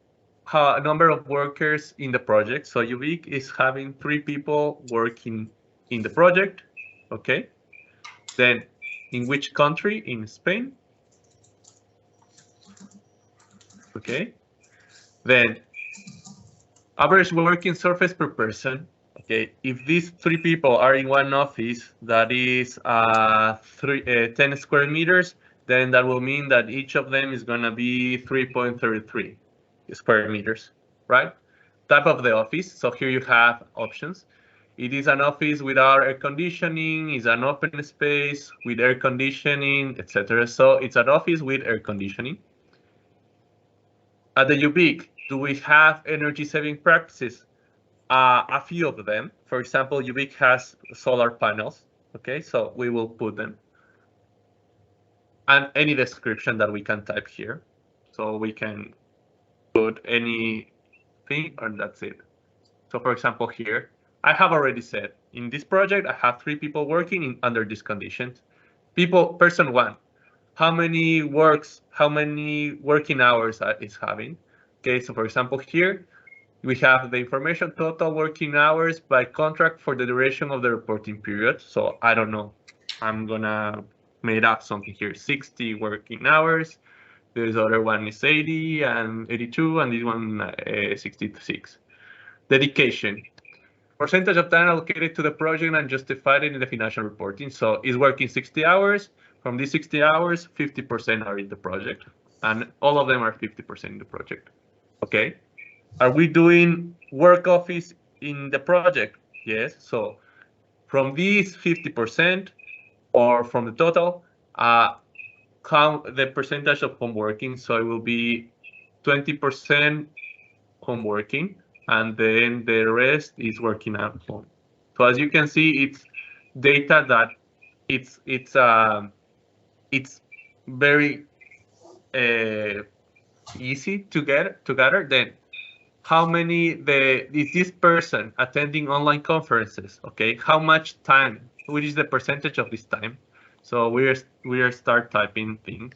Number of workers in the project. So UVic is having 3 people working in the project. Okay. Then in which country? In Spain. Okay. Then average working surface per person. Okay. If these 3 people are in one office that is 10 square meters, then that will mean that each of them is going to be 3.33 square meters, right? Type of the office. So here you have options. It is an office without air conditioning, is an open space with air conditioning, etc. So it's an office with air conditioning. At the UVic, do we have energy saving practices? A few of them. For example, UVic has solar panels. Okay, so we will put them. And any description that we can type here. So we can put anything, and that's it. So for example, here, I have already said, in this project, I have 3 people working under these conditions. Person 1, how many working hours is having? Okay, so for example, here, we have the information total working hours by contract for the duration of the reporting period. So I don't know, I'm gonna make up something here, 60 working hours. This other one is 80 and 82, and this one 66. Dedication. Percentage of time allocated to the project and justified in the financial reporting. So it's working 60 hours. From these 60 hours, 50% are in the project. And all of them are 50% in the project. Okay. Are we doing work office in the project? Yes. So from these 50% or from the total, count the percentage of home working. So it will be 20% home working, and then the rest is working at home. So as you can see, it's data that it's very easy to gather. Then how many is this person attending online conferences? Okay, how much time? Which is the percentage of this time? So we are start typing things,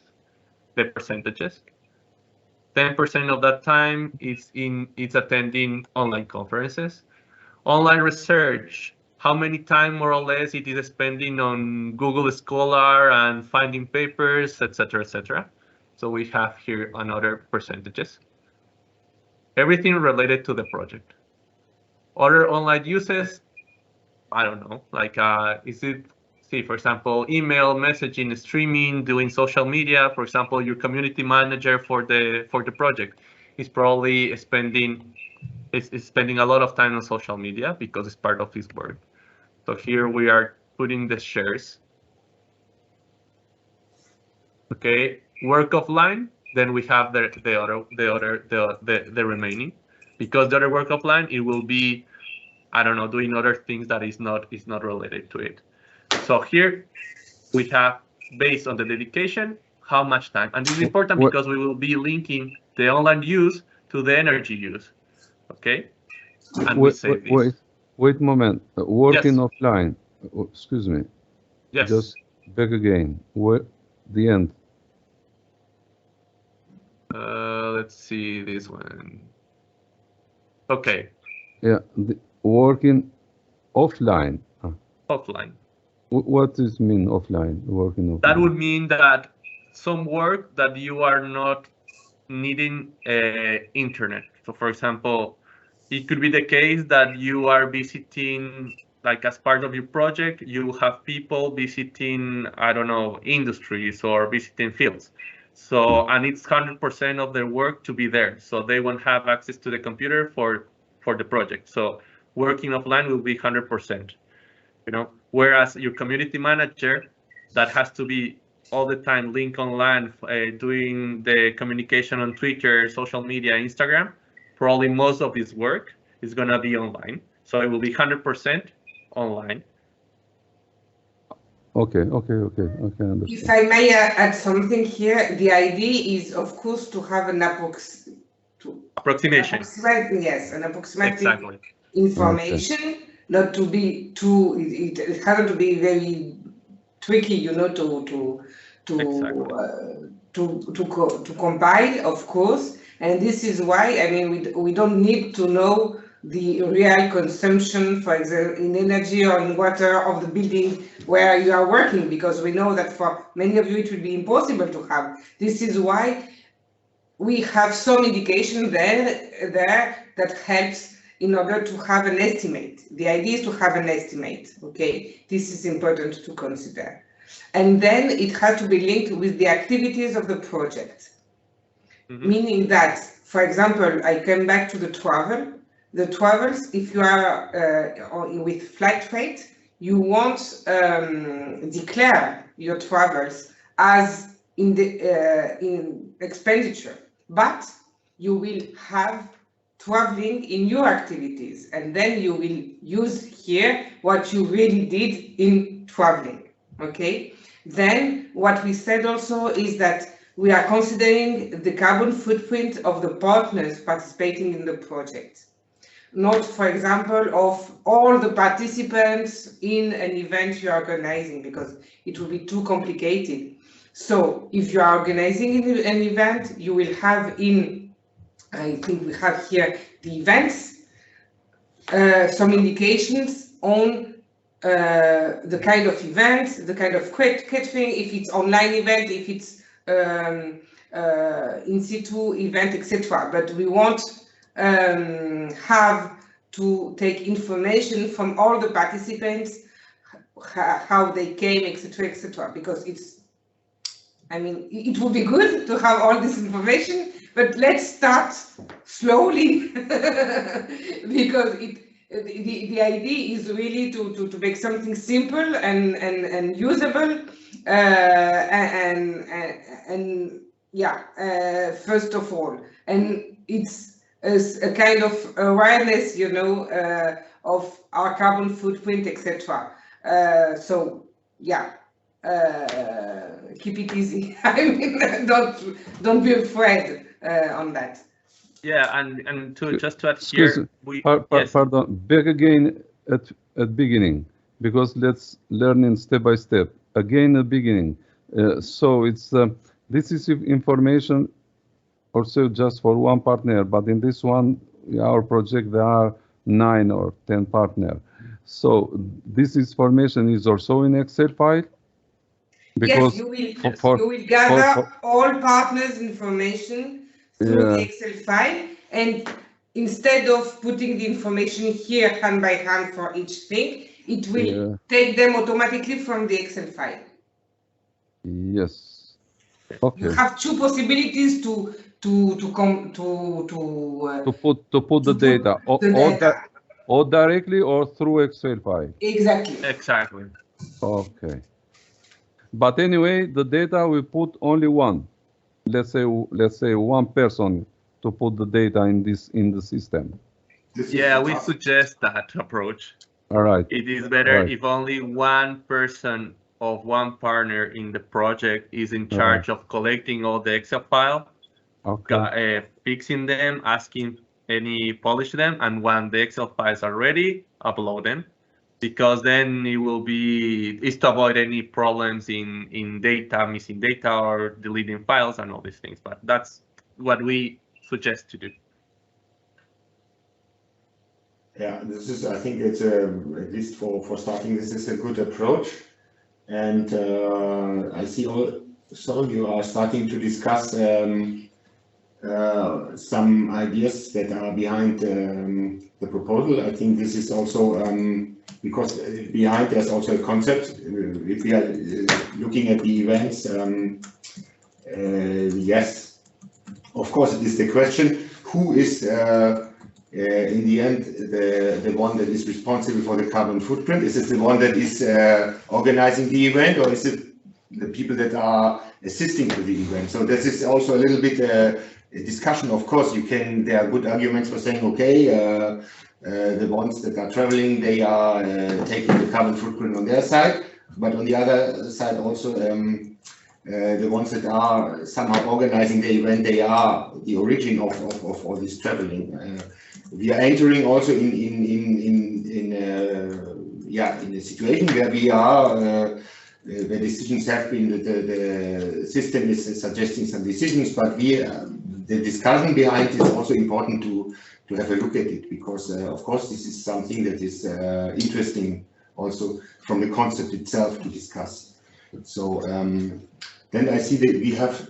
the percentages. 10% of that time it's attending online conferences. Online research, how many time more or less it is spending on Google Scholar and finding papers, etc., etc. So we have here another percentages. Everything related to the project. Other online uses, I don't know, like is it, see, for example, email, messaging, streaming, doing social media. For example, your community manager for the project is probably spending a lot of time on social media because it's part of his work. So here we are putting the shares. Okay, work offline. Then we have the remaining, because the other work offline, it will be, I don't know, doing other things that is not related to it. So here we have, based on the dedication, how much time, and this is important because we will be linking the online use to the energy use. Okay, and we save this. Wait a moment. Working Yes. offline. Excuse me. Yes. Just back again. Where the end? Let's see this one. Okay. Yeah, working offline. Offline. What does it mean offline? Working offline. That would mean that some work that you are not needing internet. So, for example, it could be the case that you are visiting, like as part of your project, you have people visiting, I don't know, industries or visiting fields. So, and it's 100% of their work to be there. So they won't have access to the computer for the project. So working offline will be 100%, you know, whereas your community manager that has to be all the time linked online, doing the communication on Twitter, social media, Instagram, probably most of his work is going to be online. So it will be 100% online. Okay, understand. If I may add something here, the idea is, of course, to have an approximation. Yes, an approximate exactly. information, not to be too. It hasn't to be very tricky, you know, to compile, of course. And this is why, I mean, we don't need to know the real consumption, for example, in energy or in water of the building where you are working, because we know that for many of you it will be impossible to have. This is why we have some indication there that helps in order to have an estimate. The idea is to have an estimate, okay? This is important to consider. And then it has to be linked with the activities of the project. Meaning that, for example, I come back to the travel. The travels, if you are with flight rate, you won't declare your travels as in expenditure, but you will have traveling in your activities, and then you will use here what you really did in traveling, okay? Then what we said also is that we are considering the carbon footprint of the partners participating in the project. Not, for example, of all the participants in an event you are organizing, because it will be too complicated. So if you are organizing an event, you will have I think we have here the events, some indications on the kind of event, the kind of catering, if it's online event, if it's in situ event, etc. But we won't have to take information from all the participants, how they came, etc., etc. Because it's, I mean, it would be good to have all this information, but let's start slowly because the idea is really to make something simple and usable and yeah, first of all, and it's a kind of awareness, you know, of our carbon footprint, etc. So yeah, keep it easy. I mean, don't be afraid on that. Yeah, and to just to add here, pardon, back again at beginning, because let's learn in step by step. Again, at beginning. So it's this is information also just for one partner, but in this one, our project, there are 9 or 10 partners. So this information is also in Excel file? Yes, you will gather all partners' information through the Excel file, and instead of putting the information here hand by hand for each thing, it will take them automatically from the Excel file. Yes. Okay. You have two possibilities to put the data, or directly or through Excel file. Exactly. Exactly. Okay. But anyway, the data we put only one. Let's say one person to put the data in the system. Yeah, we suggest that approach. All right. It is better if only one person of one partner in the project is in charge of collecting all the Excel file, fixing them, asking polish them, and when the Excel files are ready, upload them, because then it's to avoid any problems in data, missing data or deleting files and all these things. But that's what we suggest to do. Yeah, I think it's at least for starting, this is a good approach. And I see also you are starting to discuss some ideas that are behind the proposal. I think this is also because behind there's also a concept. If we are looking at the events, yes, of course it is the question, who is in the end the one that is responsible for the carbon footprint? Is it the one that is organizing the event, or is it the people that are assisting to the event? So this is also a little bit a discussion. Of course, there are good arguments for saying, okay, the ones that are traveling, they are taking the carbon footprint on their side, but on the other side also the ones that are somehow organizing the event, they are the origin of all this traveling. We are entering also in a situation where we are where decisions have been, the system is suggesting some decisions, but the discussion behind is also important to have a look at it, because of course this is something that is interesting also from the concept itself to discuss. So then I see that we have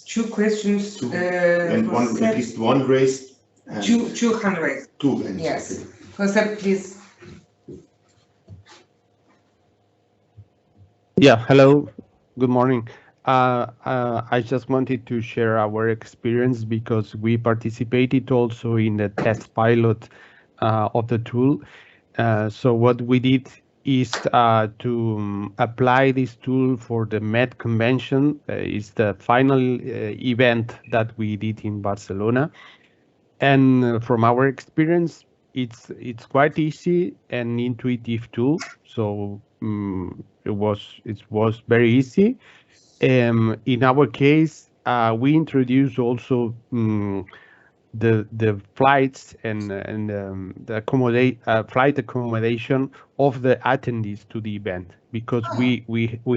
two questions and at least one raised. Two hand raised. Two hands. Yes. Okay. Josep, please. Yeah, hello, good morning. I just wanted to share our experience because we participated also in the test pilot of the tool. So what we did is to apply this tool for the MET convention. It's the final event that we did in Barcelona. And from our experience, it's quite easy and intuitive tool. So it was very easy. In our case, we introduced also the flights and the flight accommodation of the attendees to the event, because we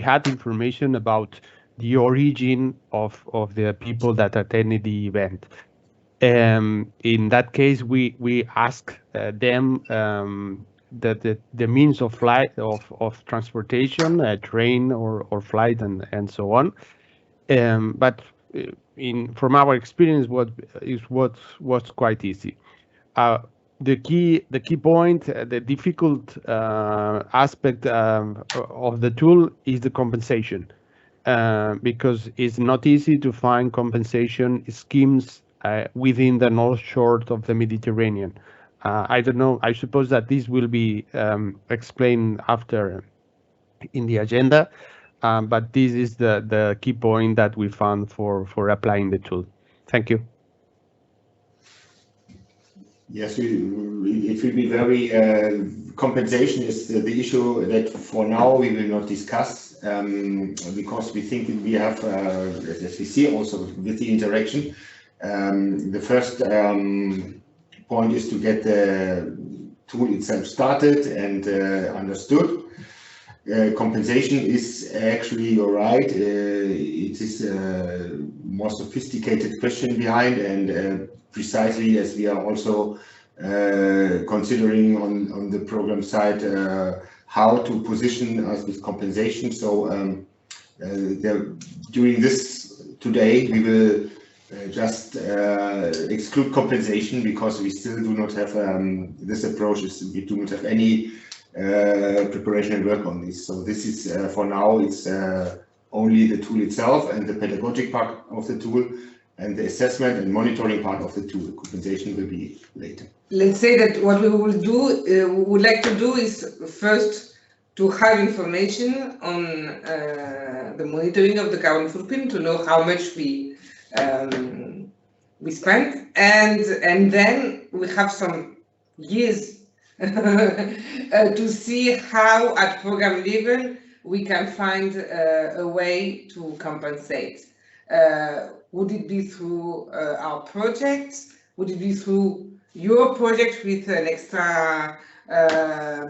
had information about the origin of the people that attended the event. In that case, we ask them the means of flight of transportation, train or flight and so on. But from our experience, what was quite easy. The key point, the difficult aspect of the tool is the compensation, because it's not easy to find compensation schemes within the north shore of the Mediterranean. I don't know. I suppose that this will be explained after in the agenda, but this is the key point that we found for applying the tool. Thank you. Yes, it will be very, compensation is the issue that for now we will not discuss, because we think we have, as we see also with the interaction, the first point is to get the tool itself started and understood. Compensation is actually, you're right, it is a more sophisticated question behind, and precisely as we are also considering on the program side how to position us with compensation. So during this today, we will just exclude compensation because we still do not have this approach. We do not have any preparation and work on this. So this is for now, it's only the tool itself and the pedagogic part of the tool, and the assessment and monitoring part of the tool. Compensation will be later. Let's say that what we will do, we would like to do is first to have information on the monitoring of the carbon footprint, to know how much we spent, and then we have some years to see how at program level we can find a way to compensate. Would it be through our projects? Would it be through your project with an extra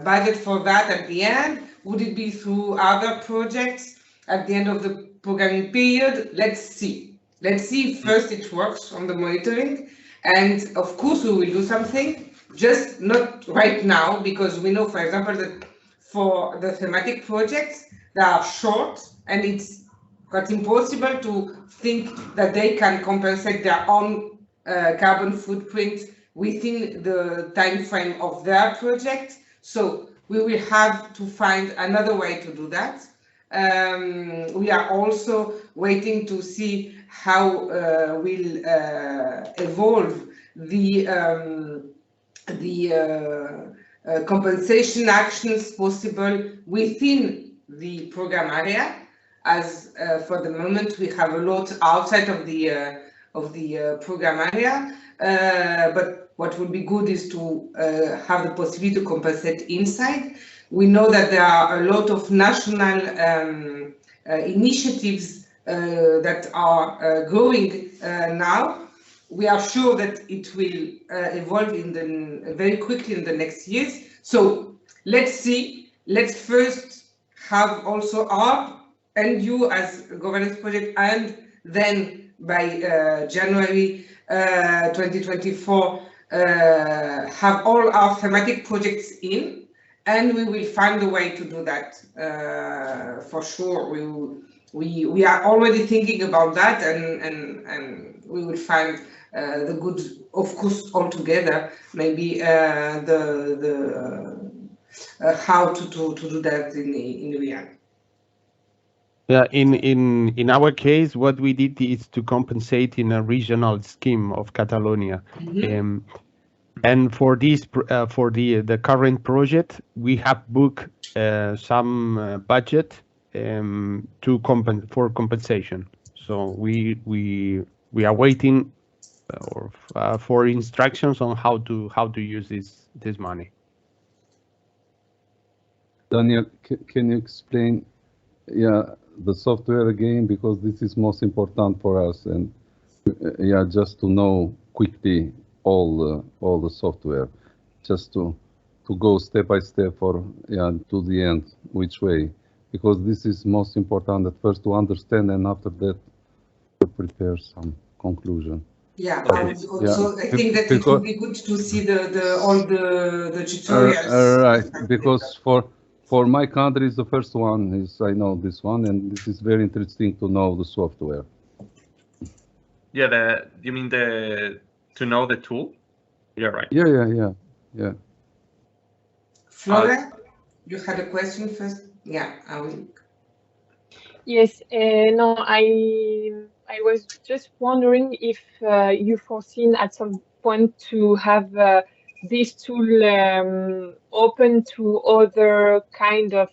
budget for that at the end? Would it be through other projects at the end of the programming period? Let's see. Let's see if first it works on the monitoring. And of course we will do something, just not right now, because we know, for example, that for the thematic projects, they are short and it's quite impossible to think that they can compensate their own carbon footprint within the time frame of their project. So we will have to find another way to do that. We are also waiting to see how will evolve the compensation actions possible within the program area. As for the moment, we have a lot outside of the program area, but what would be good is to have the possibility to compensate inside. We know that there are a lot of national initiatives that are growing now. We are sure that it will evolve very quickly in the next years. So let's see. Let's first have also our and you as a governance project, and then by January 2024 have all our thematic projects in, and we will find a way to do that for sure. We are already thinking about that, and we will find the good, of course, all together. Maybe how to do that in the reality. Yeah, in our case, what we did is to compensate in a regional scheme of Catalonia. Mm-hmm. And for this, for the current project, we have booked some budget for compensation. So we are waiting for instructions on how to use this money. Daniel, can you explain? Yeah, the software again, because this is most important for us, and yeah, just to know quickly all the software, just to go step by step to the end, which way, because this is most important at first to understand, and after that to prepare some conclusion. Yeah, also I think that it would be good to see all the tutorials. Right, because for my country, the first one is, I know this one, and this is very interesting to know the software. Yeah, you mean to know the tool? You're right. Yeah. Flora, you had a question first? Yeah, I will. Yes, no, I was just wondering if you foreseen at some point to have this tool open to other kind of,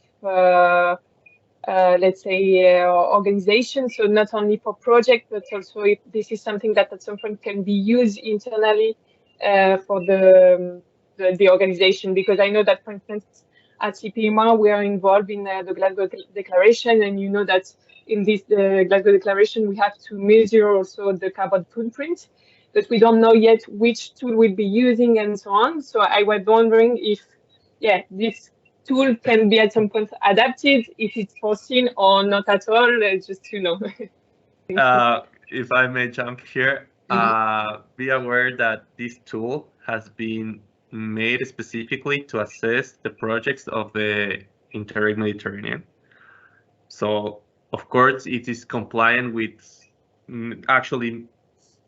let's say, organizations. So not only for project, but also if this is something that at some point can be used internally for the organization. Because I know that, for instance, at CPMR, we are involved in the Glasgow Declaration, and you know that in this Glasgow Declaration, we have to measure also the carbon footprint, but we don't know yet which tool we'll be using and so on. So I was wondering if, this tool can be at some point adapted, if it's foreseen or not at all, just to know. If I may jump here, be aware that this tool has been made specifically to assess the projects of the Interreg Mediterranean. So, of course, it is compliant with actually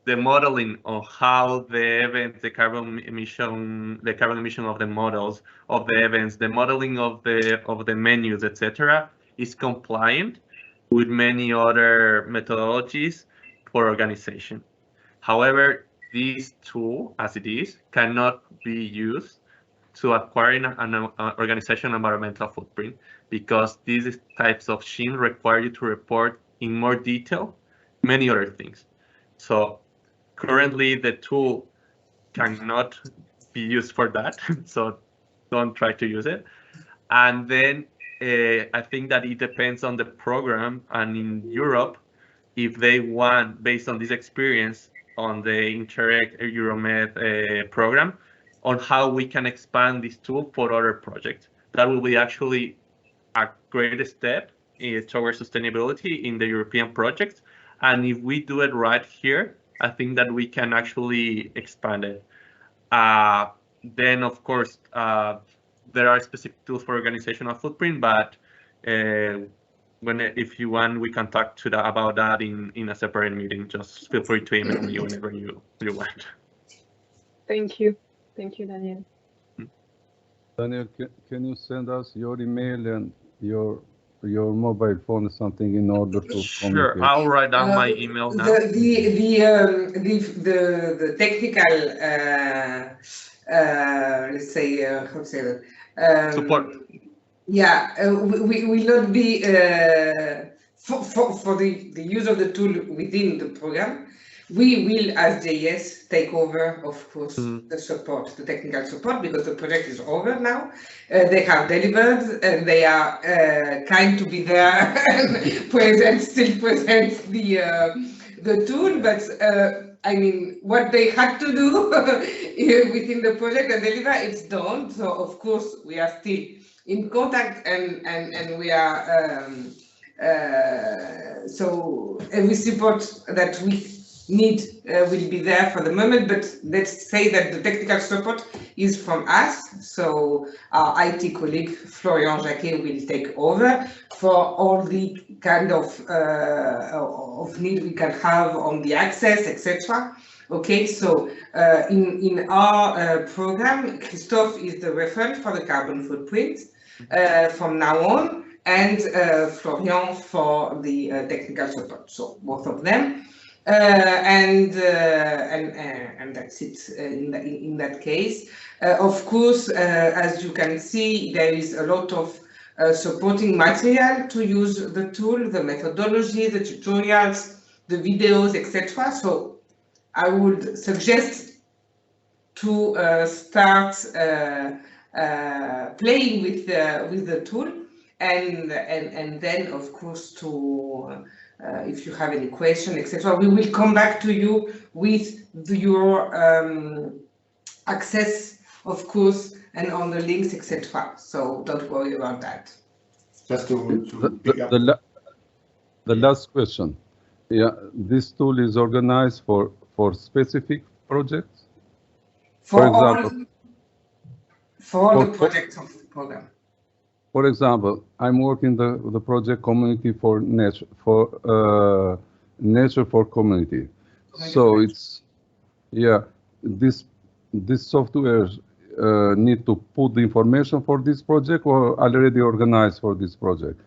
the modeling of how the events, the carbon emission of the models of the events, the modeling of the menus, etc., is compliant with many other methodologies for organization. However, this tool, as it is, cannot be used to acquire an organizational environmental footprint, because these types of schemes require you to report in more detail many other things. So currently the tool cannot be used for that, so don't try to use it. And then I think that it depends on the program, and in Europe, if they want, based on this experience on the Interreg Euromed program, on how we can expand this tool for other projects. That will be actually a great step towards sustainability in the European projects. And if we do it right here, I think that we can actually expand it. Then, of course, there are specific tools for organizational footprint, but if you want, we can talk about that in a separate meeting. Just feel free to email me whenever you want. Thank you. Thank you, Daniel. Daniel, can you send us your email and your mobile phone or something in order to Sure, I'll write down my email now. The technical, let's say, how to say that? Support. Yeah, we will not be for the use of the tool within the program. We will, as JES, take over, of course, the support, the technical support, because the project is over now. They have delivered, and they are kind to be there and still present the tool. But I mean, what they had to do within the project and deliver, it's done. So of course, we are still in contact, and we are so every support that we need will be there for the moment, but let's say that the technical support is from us. So our IT colleague Florian Jacquet will take over for all the kind of need we can have on the access, etc. Okay, so in our program, Christophe is the referent for the carbon footprint from now on, and Florian for the technical support. So both of them. And that's it in that case. Of course, as you can see, there is a lot of supporting material to use the tool, the methodology, the tutorials, the videos, etc. So I would suggest to start playing with the tool, and then of course to if you have any question, etc., we will come back to you with your access, of course, and on the links, etc. So don't worry about that. Just to pick up. The last question. Yeah, this tool is organized for specific projects. For example, for all the projects of the program. For example, I'm working the project Community for Nature for Nature for Community. So it's this software need to put the information for this project, or already organized for this project.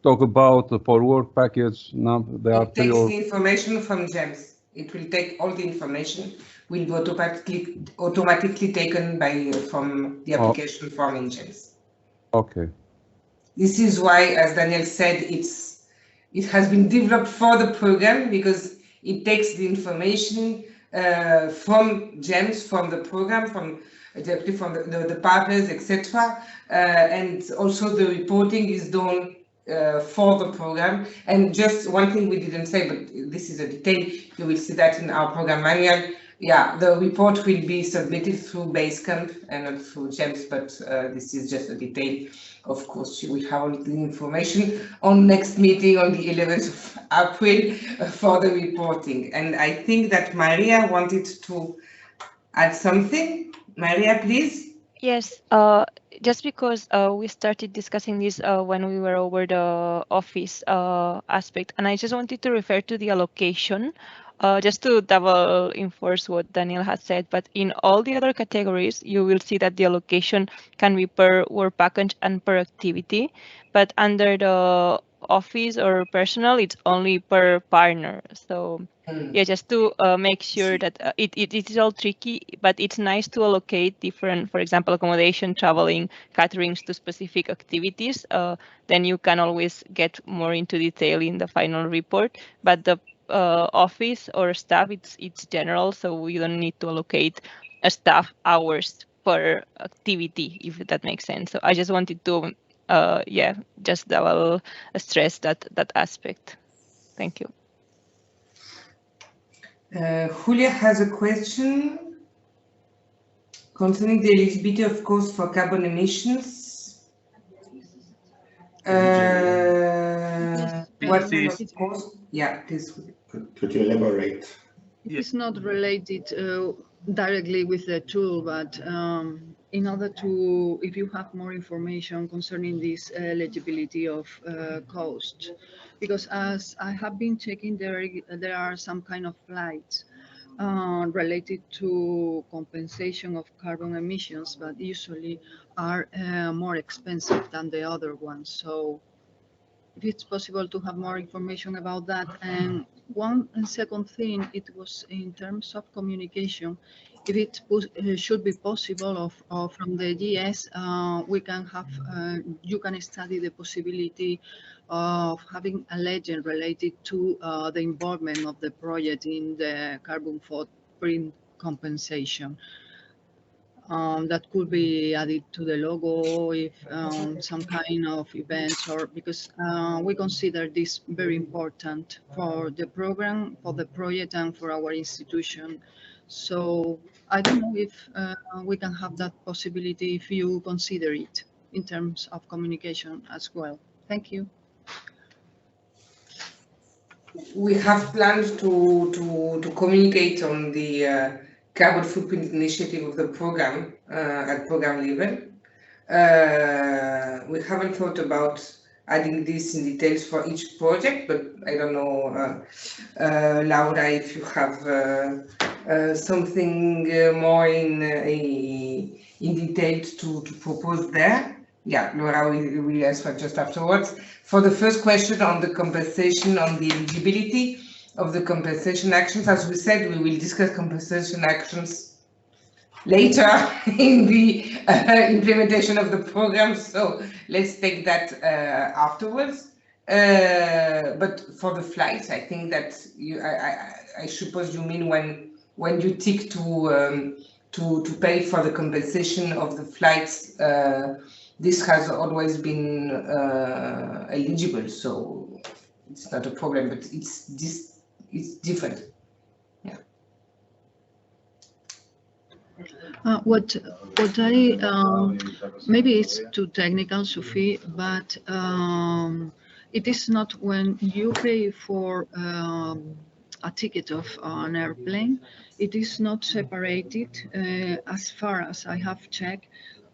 Talk about for work package. Now there are three. It takes the information from GEMS. It will take all the information. Will be automatically taken from the application form in GEMS. Okay. This is why, as Daniel said, it has been developed for the program, because it takes the information from GEMS, from the program, directly from the partners, etc. And also the reporting is done for the program. And just one thing we didn't say, but this is a detail, you will see that in our program manual. Yeah, the report will be submitted through Basecamp and not through GEMS, but this is just a detail. Of course, you will have all the information on next meeting on the 11th of April for the reporting. And I think that Maria wanted to add something? Maria, please. Yes, just because we started discussing this when we were over the office aspect, and I just wanted to refer to the allocation, just to double enforce what Daniel has said. But in all the other categories, you will see that the allocation can be per work package and per activity, but under the office or personal, it's only per partner. So yeah, just to make sure that it is all tricky, but it's nice to allocate different, for example, accommodation, traveling, caterings to specific activities. Then you can always get more into detail in the final report. But the office or staff, it's general, so we don't need to allocate a staff hours per activity, if that makes sense. So I just wanted to, yeah, just double stress that aspect. Thank you. Julia has a question concerning the eligibility of cost for carbon emissions. What kind of cost? Yeah, please. Could you elaborate? It is not related directly with the tool, but in order to, if you have more information concerning this eligibility of cost, because as I have been checking, there are some kind of flights related to compensation of carbon emissions, but usually are more expensive than the other ones. So if it's possible to have more information about that. And one and second thing, it was in terms of communication, if it should be possible of from the GS, we can have, you can study the possibility of having a legend related to the involvement of the project in the carbon footprint compensation. That could be added to the logo if some kind of events, or because we consider this very important for the program, for the project, and for our institution. So I don't know if we can have that possibility if you consider it in terms of communication as well. Thank you. We have planned to communicate on the carbon footprint initiative of the program at program level. We haven't thought about adding this in details for each project, but I don't know, Laura, if you have something more in detail to propose there. Yeah, Laura will answer just afterwards. For the first question on the compensation, on the eligibility of the compensation actions, as we said, we will discuss compensation actions later in the implementation of the program. So let's take that afterwards. But for the flights, I think that I suppose you mean when you tick to pay for the compensation of the flights. This has always been eligible, so it's not a problem. But it's different. Yeah. What I maybe it's too technical, Sophie, but it is not when you pay for a ticket of an airplane, it is not separated as far as I have checked.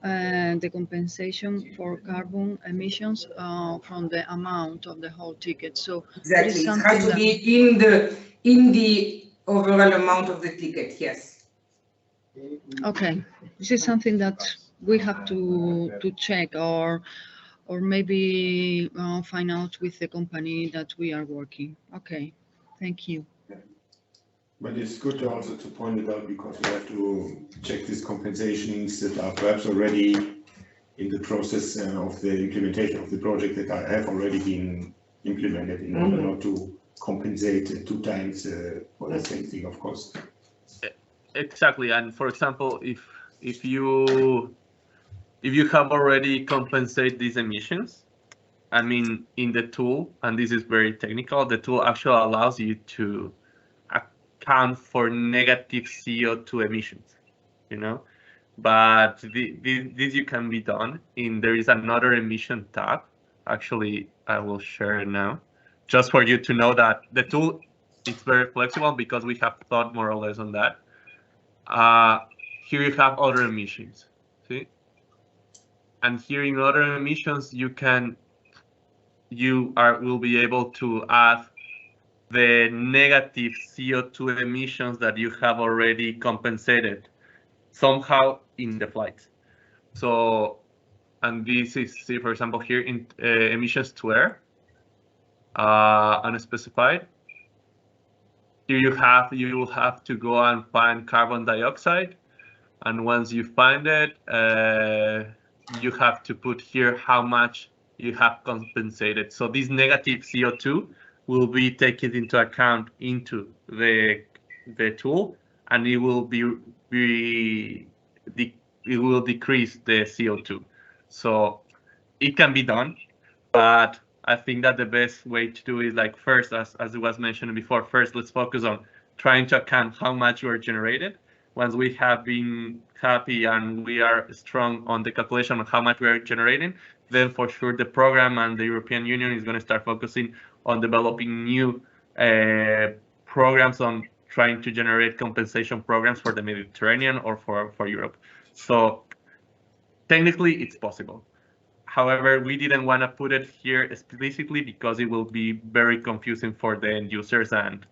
The compensation for carbon emissions from the amount of the whole ticket. So exactly, it has to be in the overall amount of the ticket. Yes. Okay, this is something that we have to check, or maybe find out with the company that we are working. Okay, thank you. But it's good also to point it out, because we have to check these compensations that are perhaps already in the process of the implementation of the project, that have already been implemented, in order not to compensate 2 times for the same thing, of course. Exactly, and for example, if you have already compensated these emissions, I mean, in the tool, and this is very technical, the tool actually allows you to account for negative CO2 emissions, you know, but this you can be done there is another emission tab. Actually, I will share it now, just for you to know that the tool is very flexible, because we have thought more or less on that. Here you have other emissions, see? And here in other emissions, will be able to add the negative CO2 emissions that you have already compensated somehow in the flights. So, and this is, see, for example, here in emissions to air, unspecified. Here you will have to go and find carbon dioxide, and once you find it, you have to put here how much you have compensated. So this negative CO2 will be taken into account into the tool, and it will decrease the CO2. So it can be done, but I think that the best way to do is, like, first, as it was mentioned before, first let's focus on trying to account how much we are generated. Once we have been happy and we are strong on the calculation of how much we are generating, then for sure the program and the European Union is going to start focusing on developing new programs on trying to generate compensation programs for the Mediterranean or for Europe. So technically it's possible. However, we didn't want to put it here explicitly because it will be very confusing for the end users, and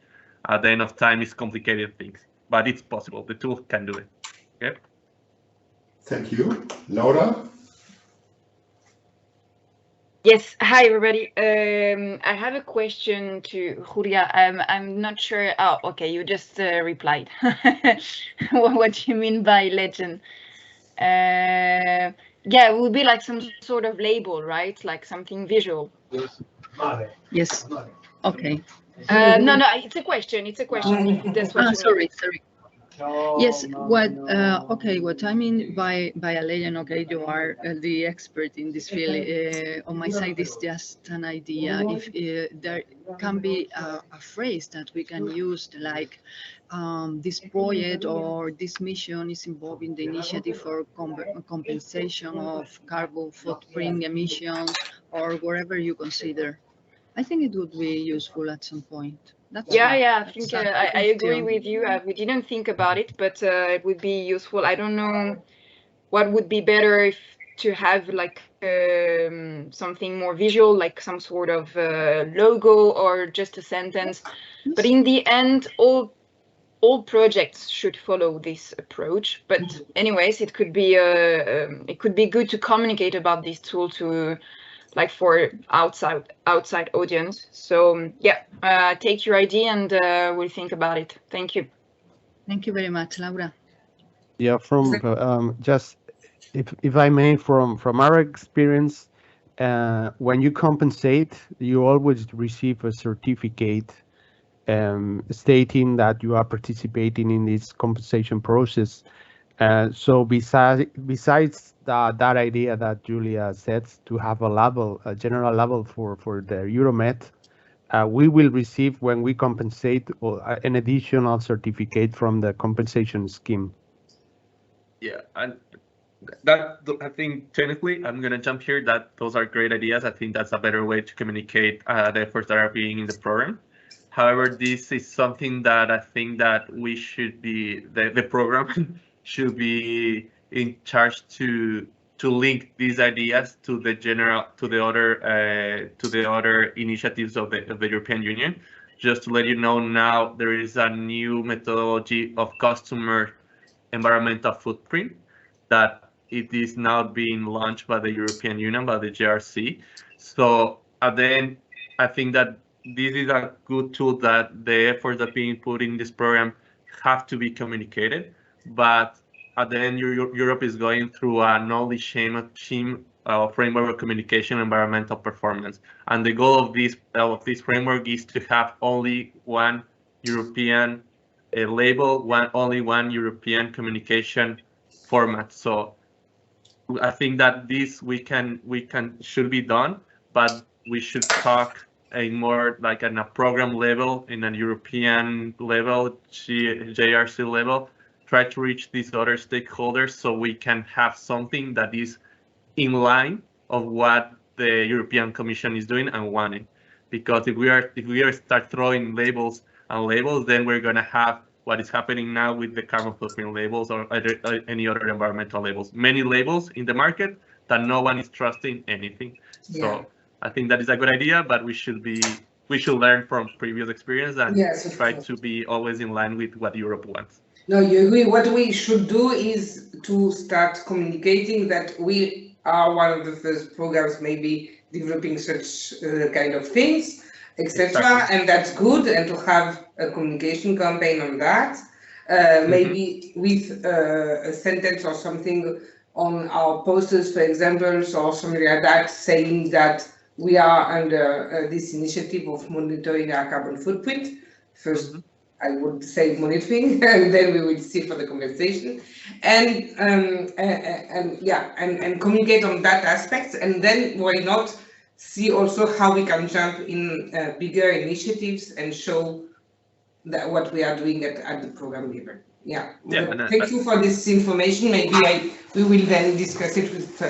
at the end of time it's complicated things. But it's possible. The tool can do it. Okay. Thank you. Laura? Yes, hi everybody. I have a question to Julia. I'm not sure. Oh, okay, you just replied. What do you mean by legend? Yeah, it would be like some sort of label, right? Like something visual. Yes. Okay. No, it's a question. It's a question. If that's what you sorry. Yes. What? Okay. What I mean by a legend. Okay, you are the expert in this field. On my side, it's just an idea. If there can be a phrase that we can use, like this project or this mission is involved in the initiative for compensation of carbon footprint emissions, or whatever you consider. I think it would be useful at some point. Yeah, I think I agree with you. We didn't think about it, but it would be useful. I don't know what would be better if to have like something more visual, like some sort of logo or just a sentence. But in the end, all projects should follow this approach. But anyways, it could be good to communicate about this tool to, like, for outside audience. So yeah, take your idea and we'll think about it. Thank you. Thank you very much, Laura. Yeah, from just if I may, from our experience, when you compensate, you always receive a certificate stating that you are participating in this compensation process. So besides that idea that Julia sets, to have a general level for the Euromed, we will receive, when we compensate, an additional certificate from the compensation scheme. Yeah, and that, I think technically, I'm going to jump here, that those are great ideas. I think that's a better way to communicate the efforts that are being in the program. However, this is something that I think that we should be, the program should be in charge to link these ideas to the other initiatives of the European Union. Just to let you know, now there is a new methodology of customer environmental footprint that it is now being launched by the European Union, by the JRC. So at the end, I think that this is a good tool, that the efforts that being put in this program have to be communicated. But at the end, Europe is going through a knowledge scheme framework of communication and environmental performance. And the goal of this framework is to have only one European label, only one European communication format. So I think that this should be done, but we should talk a more like on a program level, in a European level, JRC level, try to reach these other stakeholders so we can have something that is in line of what the European Commission is doing and wanting. Because if we are start throwing labels, then we're going to have what is happening now with the carbon footprint labels or any other environmental labels. Many labels in the market that no one is trusting anything. Yeah. So I think that is a good idea, but we should learn from previous experience and try to be always in line with what Europe wants. No, you agree. What we should do is to start communicating that we are one of the first programs maybe developing such kind of things, etc. Exactly. And that's good, and to have a communication campaign on that, maybe with a sentence or something on our posters, for example, or something like that, saying that we are under this initiative of monitoring our carbon footprint. First, I would say monitoring, and then we will see for the conversation, and communicate on that aspect, and then why not see also how we can jump in bigger initiatives and show that what we are doing at the program level. Thank you for this information. Maybe we will then discuss it with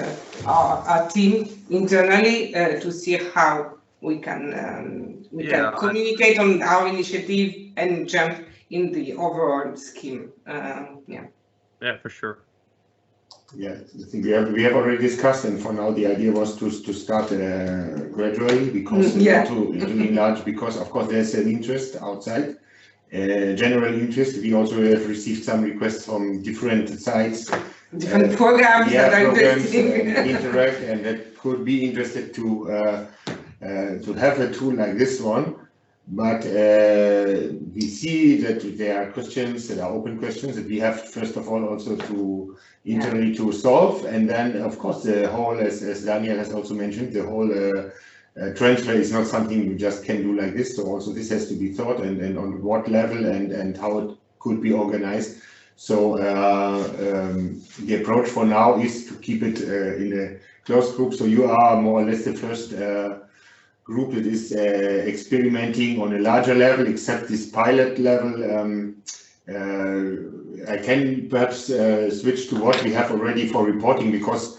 our team internally to see how we can communicate on our initiative and jump in the overall scheme. Yeah, for sure. Yeah, I think we have already discussed, and for now the idea was to start gradually, because to enlarge, because of course there's an interest outside, general interest. We also have received some requests from different sites, different programs that are interesting. Interact, and that could be interested to have a tool like this one. But we see that there are questions, that are open questions that we have first of all also to internally to solve, and then of course the whole, as Daniel has also mentioned, the whole transfer is not something you just can do like this. So also this has to be thought, and on what level and how it could be organized. So the approach for now is to keep it in a closed group. So you are more or less the first group that is experimenting on a larger level, except this pilot level. I can perhaps switch to what we have already for reporting, because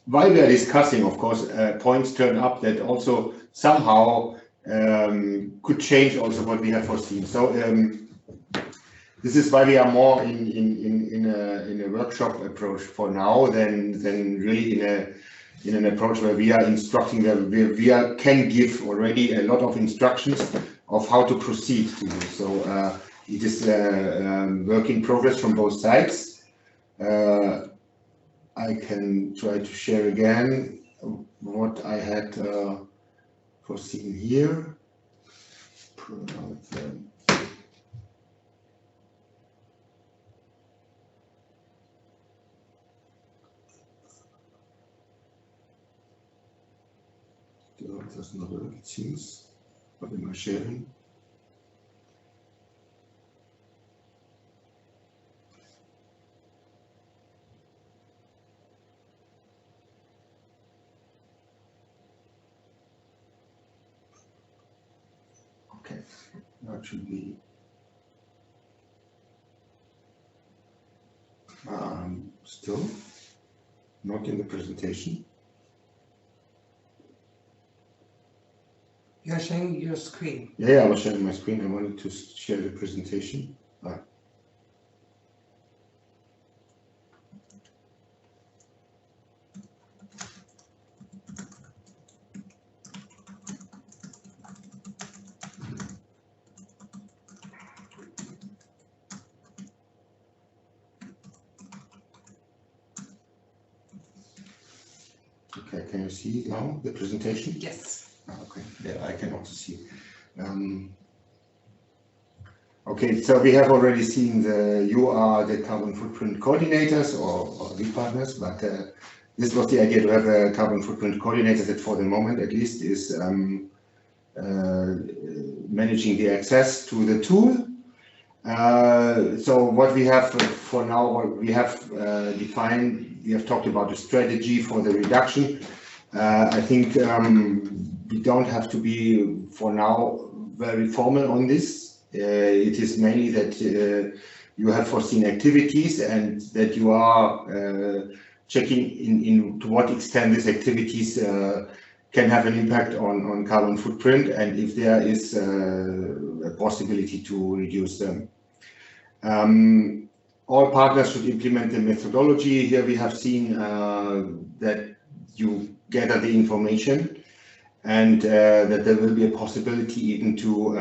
while we are discussing, of course, points turn up that also somehow could change also what we have foreseen. So this is why we are more in a workshop approach for now than really in an approach where we are instructing, where we can give already a lot of instructions of how to proceed to do. So it is work in progress from both sides. I can try to share again what I had foreseen here. It does not work, it seems. What am I sharing? Okay, that should be still not in the presentation. You are sharing your screen. Yeah, I was sharing my screen. I wanted to share the presentation. Okay, can you see now the presentation? Yes. Okay, yeah, I can also see. Okay, so we have already seen you are the carbon footprint coordinators or lead partners, but this was the idea to have a carbon footprint coordinator that for the moment at least is managing the access to the tool. So what we have for now, we have defined, we have talked about the strategy for the reduction. I think we don't have to be, for now, very formal on this. It is mainly that you have foreseen activities and that you are checking in to what extent these activities can have an impact on carbon footprint, and if there is a possibility to reduce them. All partners should implement the methodology. Here we have seen that you gather the information, and that there will be a possibility even to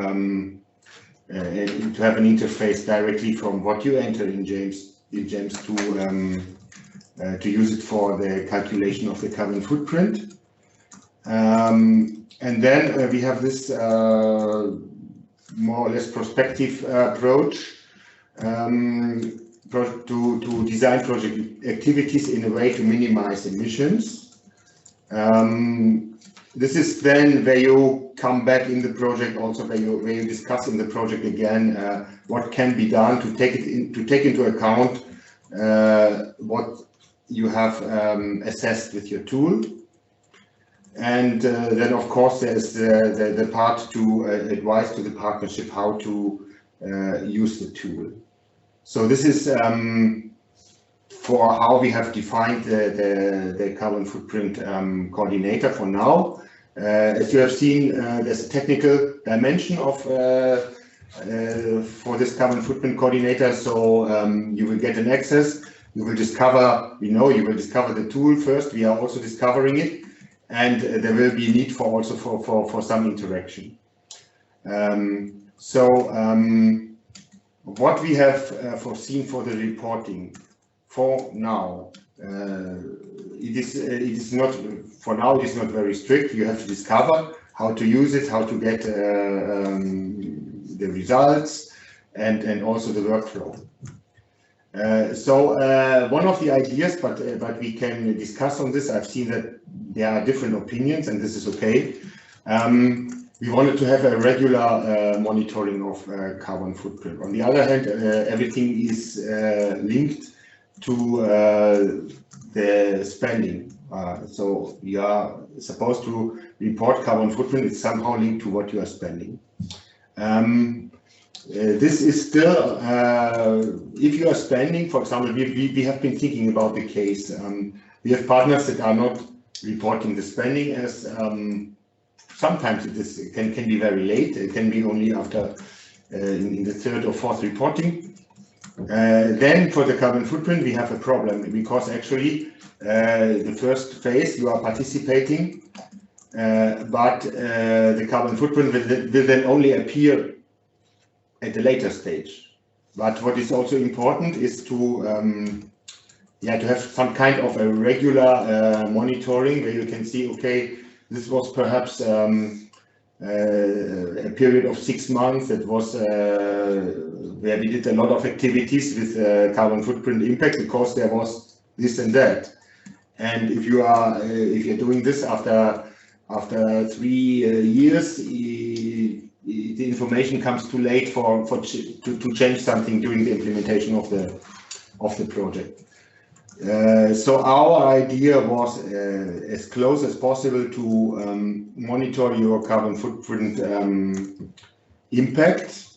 have an interface directly from what you enter in James to use it for the calculation of the carbon footprint. And then we have this more or less prospective approach to design project activities in a way to minimize emissions. This is then where you come back in the project, also where you discuss in the project again what can be done to take into account what you have assessed with your tool. And then, of course, there's the part to advise to the partnership how to use the tool. So this is for how we have defined the carbon footprint coordinator for now. As you have seen, there's a technical dimension of for this carbon footprint coordinator. So you will get an access. You will discover, you will discover the tool first. We are also discovering it. And there will be need for also for some interaction. What we have foreseen for the reporting for now, it is not for now. It is not very strict. You have to discover how to use it, how to get the results, and also the workflow. One of the ideas, but we can discuss on this. I've seen that there are different opinions, and this is okay. We wanted to have a regular monitoring of carbon footprint. On the other hand, everything is linked to the spending. So you are supposed to report carbon footprint. It's somehow linked to what you are spending. This is still, if you are spending, for example, we have been thinking about the case. We have partners that are not reporting the spending, as sometimes it can be very late. It can be only after in the third or fourth reporting. Then for the carbon footprint, we have a problem, because actually the first phase you are participating, but the carbon footprint will then only appear at a later stage. But what is also important is to have some kind of a regular monitoring where you can see, okay, this was perhaps a period of 6 months that was where we did a lot of activities with carbon footprint impact, because there was this and that. And if you're doing this after 3 years, the information comes too late to change something during the implementation of the project. So our idea was as close as possible to monitor your carbon footprint impact,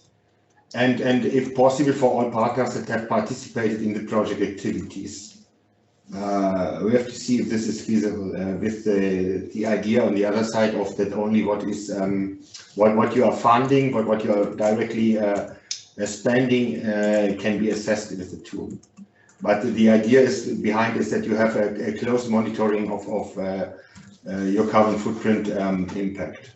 and if possible for all partners that have participated in the project activities. We have to see if this is feasible with the idea on the other side of that only what is what you are funding, but what you are directly spending can be assessed with the tool. But the idea behind is that you have a close monitoring of your carbon footprint impact.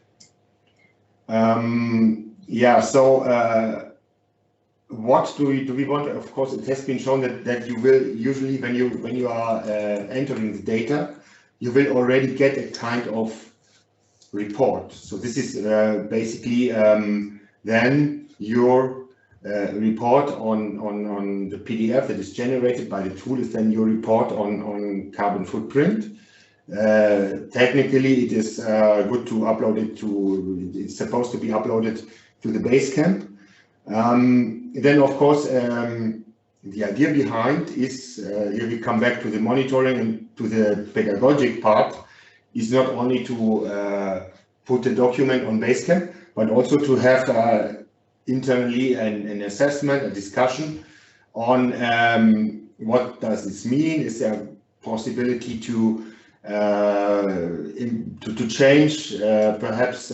What do we want? Of course, it has been shown that you will usually, when you are entering the data, you will already get a kind of report. So this is basically then your report on the PDF that is generated by the tool is then your report on carbon footprint. Technically, it is good to upload it it's supposed to be uploaded to the Basecamp. Then, of course, the idea behind is, here we come back to the monitoring and to the pedagogic part, is not only to put the document on Basecamp, but also to have internally an assessment, a discussion on what does this mean. Is there a possibility to change perhaps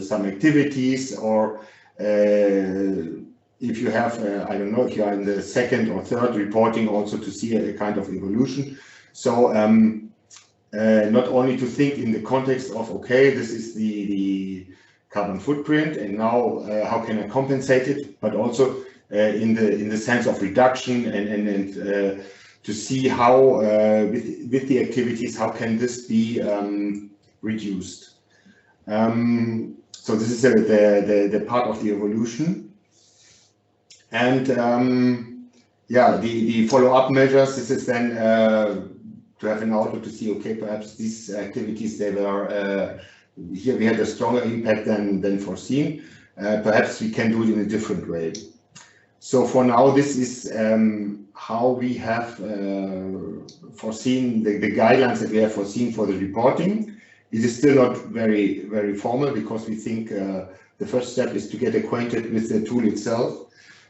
some activities, or if you have, I don't know, if you are in the second or third reporting, also to see a kind of evolution. So not only to think in the context of, okay, this is the carbon footprint, and now how can I compensate it, but also in the sense of reduction and to see how with the activities, how can this be reduced. So this is the part of the evolution. And yeah, the follow-up measures, this is then to have an outlook to see, okay, perhaps these activities, they were, here we had a stronger impact than foreseen. Perhaps we can do it in a different way. So for now, this is how we have foreseen the guidelines that we have foreseen for the reporting. It is still not very formal, because we think the first step is to get acquainted with the tool itself,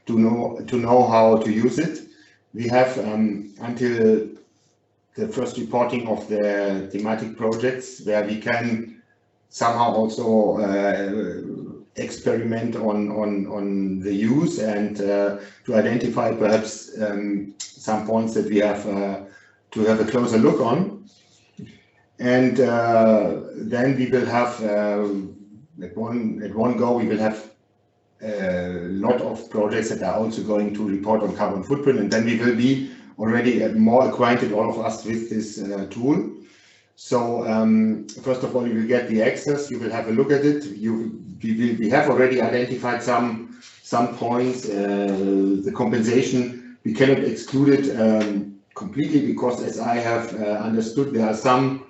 to know how to use it. We have until the first reporting of the thematic projects, where we can somehow also experiment on the use and to identify perhaps some points that we have to have a closer look on. And then we will have at one go we will have a lot of projects that are also going to report on carbon footprint, and then we will be already more acquainted, all of us, with this tool. So first of all, you will get the access, you will have a look at it. We have already identified some points. The compensation, we cannot exclude it completely, because as I have understood, there are some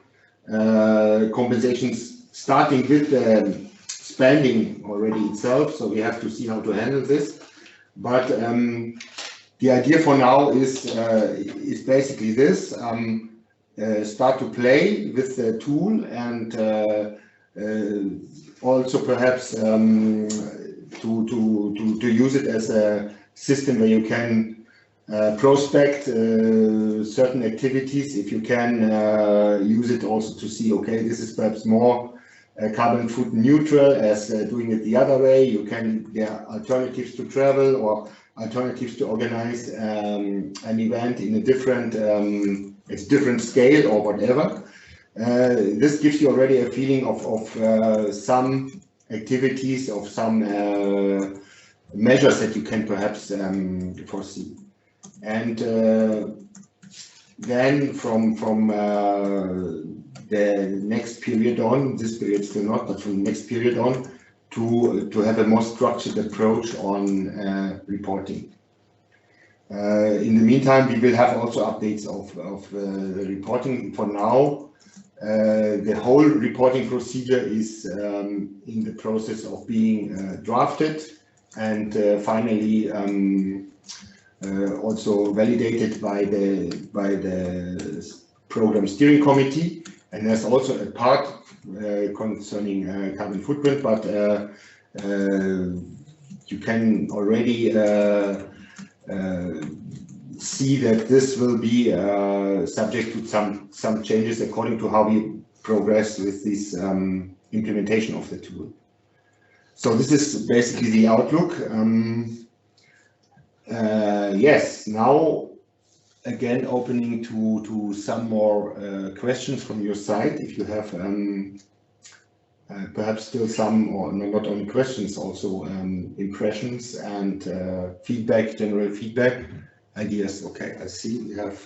compensations starting with the spending already itself, so we have to see how to handle this. But the idea for now is basically this: start to play with the tool, and also perhaps to use it as a system where you can prospect certain activities. If you can use it also to see, okay, this is perhaps more carbon foot neutral as doing it the other way. There are alternatives to travel or alternatives to organize an event in a different scale or whatever. This gives you already a feeling of some activities, of some measures that you can perhaps foresee. And then from the next period on, this period still not, but from the next period on, to have a more structured approach on reporting. In the meantime, we will have also updates of the reporting. For now, the whole reporting procedure is in the process of being drafted and finally also validated by the program steering committee. And there's also a part concerning carbon footprint, but you can already see that this will be subject to some changes according to how we progress with this implementation of the tool. So this is basically the outlook. Yes, now again opening to some more questions from your side. If you have perhaps still some, or not only questions, also impressions and feedback, general feedback, ideas. Okay, I see we have.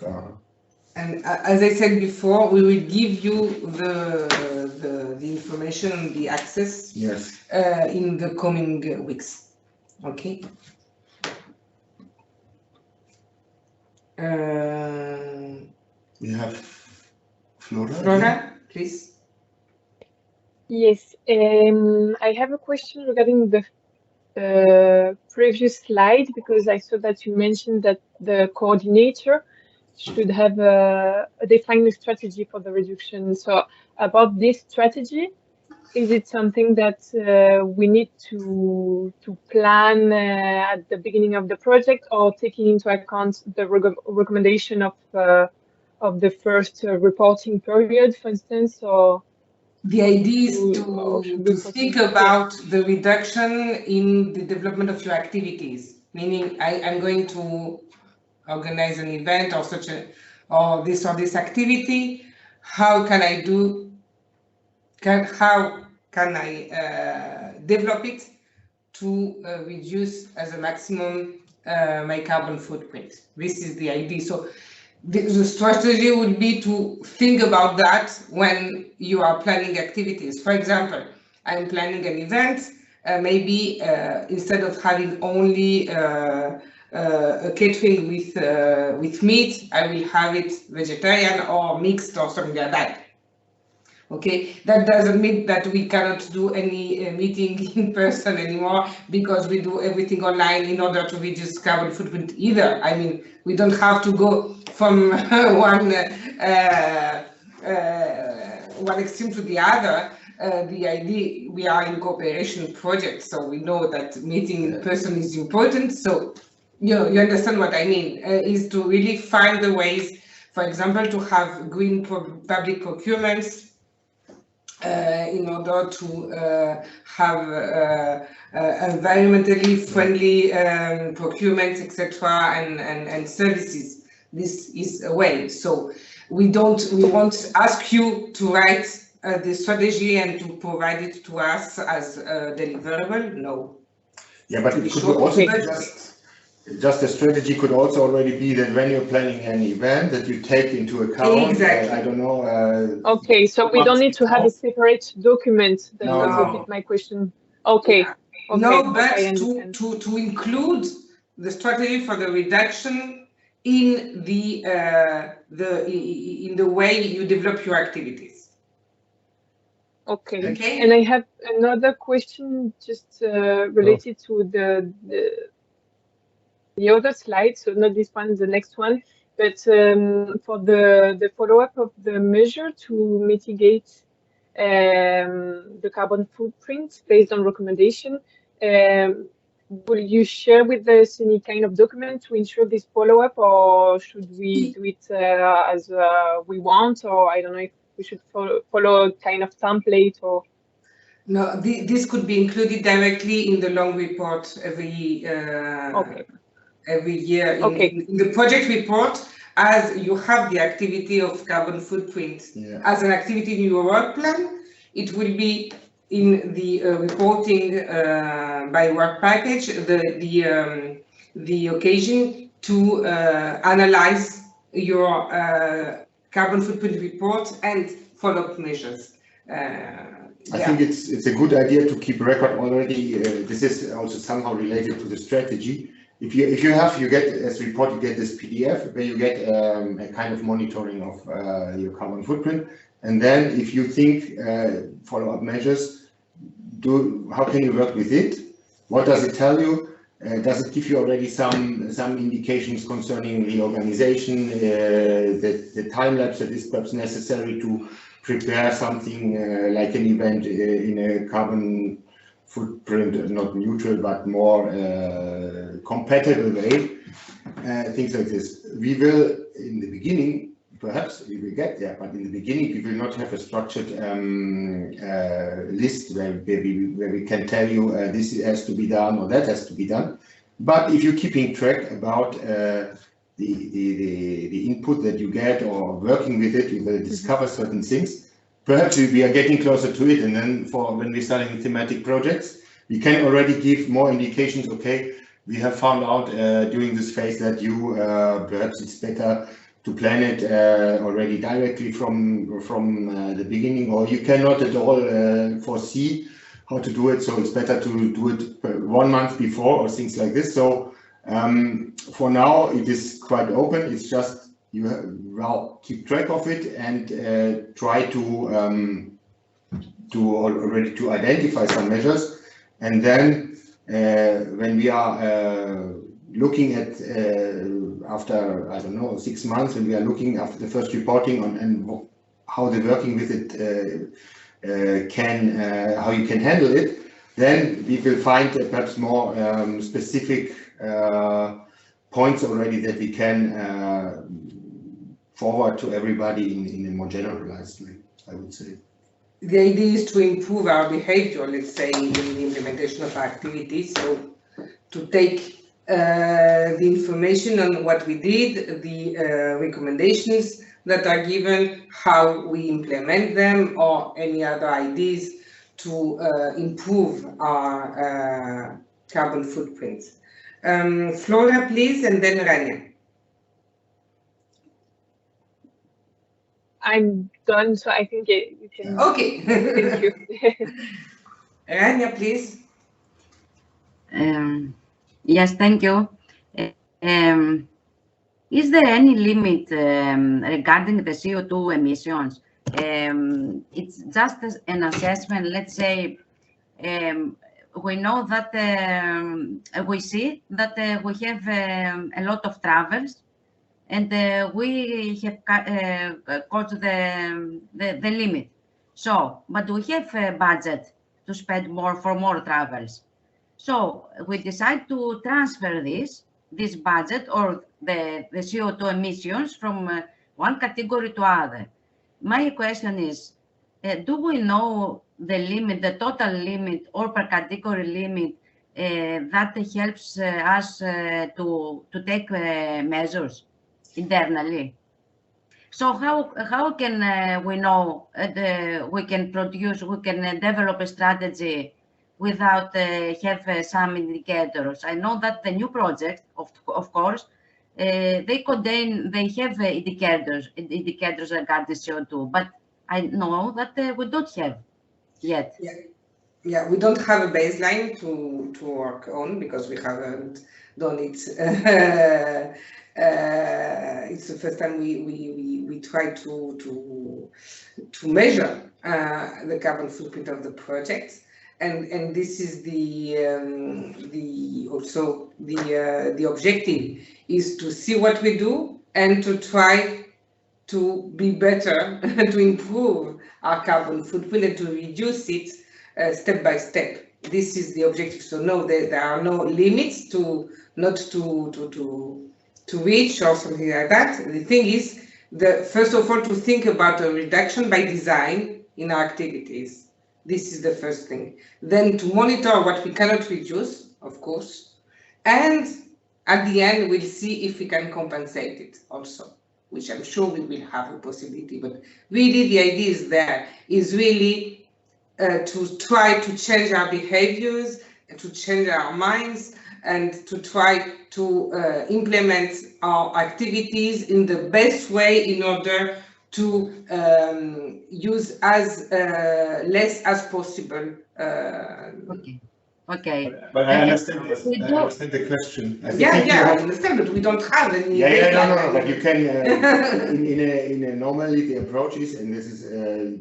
And as I said before, we will give you the information, the access. Yes. In the coming weeks. Okay. We have Flora. Flora, please. Yes, I have a question regarding the previous slide, because I saw that you mentioned that the coordinator should have define a strategy for the reduction. So about this strategy, is it something that we need to plan at the beginning of the project, or taking into account the recommendation of the first reporting period, for instance? Or the idea is to think about the reduction in the development of your activities. meaning I'm going to organize an event or or this activity. How can I how can I develop it to reduce as a maximum my carbon footprint? This is the idea. So the strategy would be to think about that when you are planning activities. For example, I'm planning an event. Maybe instead of having only a catering with meat, I will have it vegetarian or mixed or something like that. Okay, that doesn't mean that we cannot do any meeting in person anymore because we do everything online in order to reduce carbon footprint either. I mean, we don't have to go from one extreme to the other. The idea, we are in cooperation project, so we know that meeting in person is important. So you understand what I mean, is to really find the ways, for example, to have green public procurements, in order to have environmentally friendly procurements, etc., and services. This is a way. So we won't ask you to write the strategy and to provide it to us as deliverable. No. Yeah, but it could also be just a strategy could also already be that when you're planning an event that you take into account. Exactly. I don't know. Okay, so we don't need to have a separate document. That was a bit my question. Okay. Yeah. Okay. No, but okay, to include the strategy for the reduction in the way you develop your activities. Okay. Okay. And I have another question just related to the other slide, so not this one, the next one, but for the follow-up of the measure to mitigate the carbon footprint based on recommendation, will you share with us any kind of document to ensure this follow-up, or should we do it as we want, or I don't know if we should follow a kind of template or? No, this could be included directly in the long report every year in the project report, as you have the activity of carbon footprint as an activity in your work plan. It will be in the reporting by work package, the occasion to analyze your carbon footprint report and follow-up measures. I think it's a good idea to keep record already. This is also somehow related to the strategy. If you get as report, you get this PDF where you get a kind of monitoring of your carbon footprint, and then if you think follow-up measures, how can you work with it? What does it tell you? Does it give you already some indications concerning the organization, the time lapse that is perhaps necessary to prepare something like an event in a carbon footprint, not neutral, but more compatible way, things like this. We will, in the beginning, perhaps we will get there, but in the beginning we will not have a structured list where we can tell you this has to be done or that has to be done. But if you're keeping track about the input that you get or working with it, you will discover certain things. Perhaps we are getting closer to it, and then for when we're starting thematic projects, we can already give more indications. Okay, we have found out during this phase that you perhaps it's better to plan it already directly from the beginning, or you cannot at all foresee how to do it, so it's better to do it 1 month before or things like this. So for now it is quite open. It's just you keep track of it and try to identify some measures, and then when we are looking at after, I don't know, 6 months, when we are looking after the first reporting on and how the working with it how you can handle it, then we will find perhaps more specific points already that we can forward to everybody in a more generalized way, I would say. The idea is to improve our behavior, let's say, in the implementation of activities. So to take the information on what we did, the recommendations that are given, how we implement them, or any other ideas to improve our carbon footprint. Flora, please, and then Rania. I'm done, so I think you can. Okay. Thank you. Rania, please. Yes, thank you. Is there any limit regarding the CO2 emissions? It's just an assessment. Let's say we know that we see that we have a lot of travels, and we have got the limit. So, but we have a budget to spend more for more travels. So we decide to transfer this budget or the CO2 emissions from one category to other. My question is, do we know the limit, the total limit or per category limit that helps us to take measures internally? So how can we know we can develop a strategy without have some indicators? I know that the new projects, of course, they have indicators regarding CO2, but I know that we don't have yet. Yeah, we don't have a baseline to work on because we haven't done it. It's the first time we try to measure the carbon footprint of the project. And this is the objective is to see what we do and to try to be better, to improve our carbon footprint and to reduce it step by step. This is the objective. So no, there are no limits to reach or something like that. The thing is, first of all, to think about a reduction by design in our activities. This is the first thing. Then to monitor what we cannot reduce, of course. And at the end, we'll see if we can compensate it also, which I'm sure we will have a possibility. But really, the idea is really to try to change our behaviors, to change our minds, and to try to implement our activities in the best way in order to use as less as possible. Okay. But I understand this. I understand the question. I understand, but we don't have any. No. But you can in a normally the approach is, and this is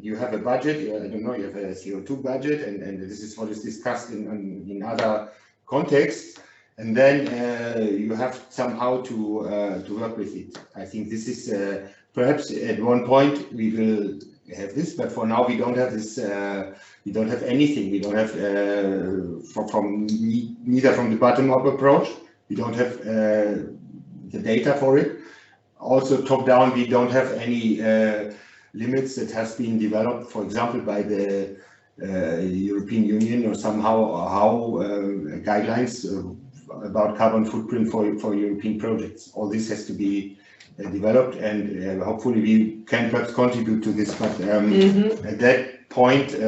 you have a budget. I don't know. You have a CO2 budget, and this is what is discussed in other contexts. And then you have somehow to work with it. I think this is perhaps at one point we will have this, but for now we don't have this. We don't have anything. We don't have neither from the bottom-up approach. We don't have the data for it. Also, top-down, we don't have any limits that has been developed, for example, by the European Union or somehow how guidelines about carbon footprint for European projects. All this has to be developed, and hopefully we can perhaps contribute to this. But at that point,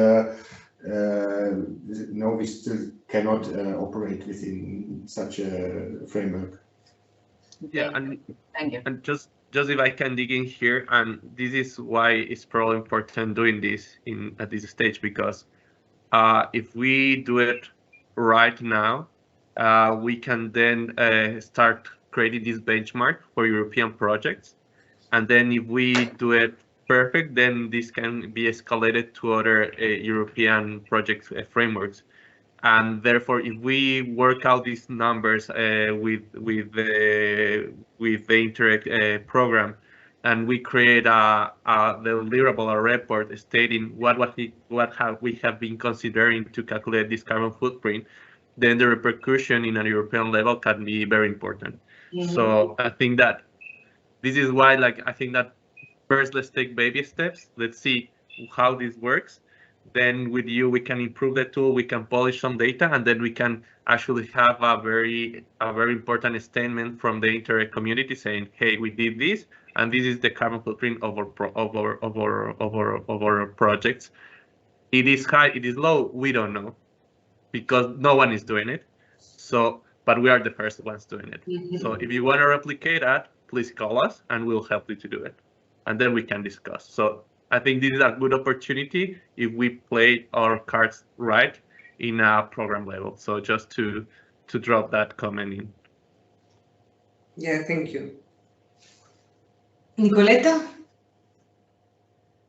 no, we still cannot operate within such a framework. Yeah, and thank you. And just if I can dig in here, and this is why it's probably important doing this at this stage, because if we do it right now, we can then start creating this benchmark for European projects. And then if we do it perfect, then this can be escalated to other European project frameworks. And therefore, if we work out these numbers with the Interreg program, and we create a deliverable, a report stating what we have been considering to calculate this carbon footprint, then the repercussion in a European level can be very important. So I think that this is why, I think that first let's take baby steps. Let's see how this works. Then with you, we can improve the tool, we can polish some data, and then we can actually have a very important statement from the Interreg community saying, hey, we did this, and this is the carbon footprint of our projects. It is high, it is low, we don't know, because no one is doing it. So, but we are the first ones doing it. So if you want to replicate that, please call us and we'll help you to do it. And then we can discuss. So I think this is a good opportunity if we play our cards right in a program level. So just to drop that comment in. Yeah, thank you. Nicoletta?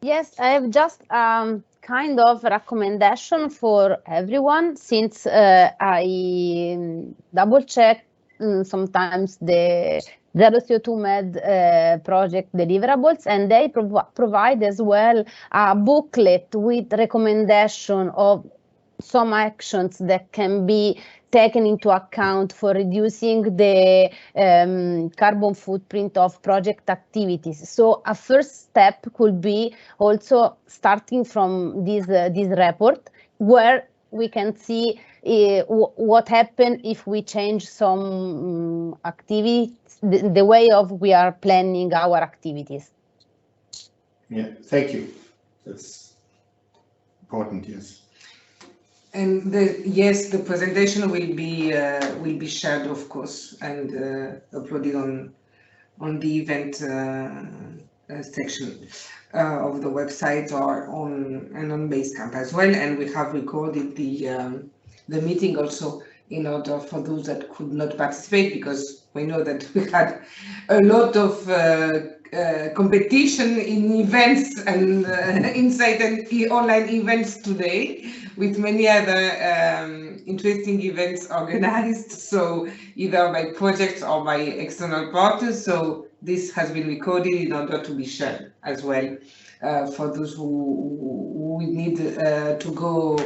Yes, I have just kind of recommendation for everyone, since I double check sometimes the Zero CO2 Med project deliverables, and they provide as well a booklet with recommendation of some actions that can be taken into account for reducing the carbon footprint of project activities. So a first step could be also starting from this report, where we can see what happened if we change some activities, the way of we are planning our activities. Yeah, thank you. That's important, yes. And yes, the presentation will be shared, of course, and uploaded on the event section of the website or on Basecamp as well. And we have recorded the meeting also in order for those that could not participate, because we know that we had a lot of competition in events and inside and online events today, with many other interesting events organized, so either by projects or by external partners. So this has been recorded in order to be shared as well for those who need to go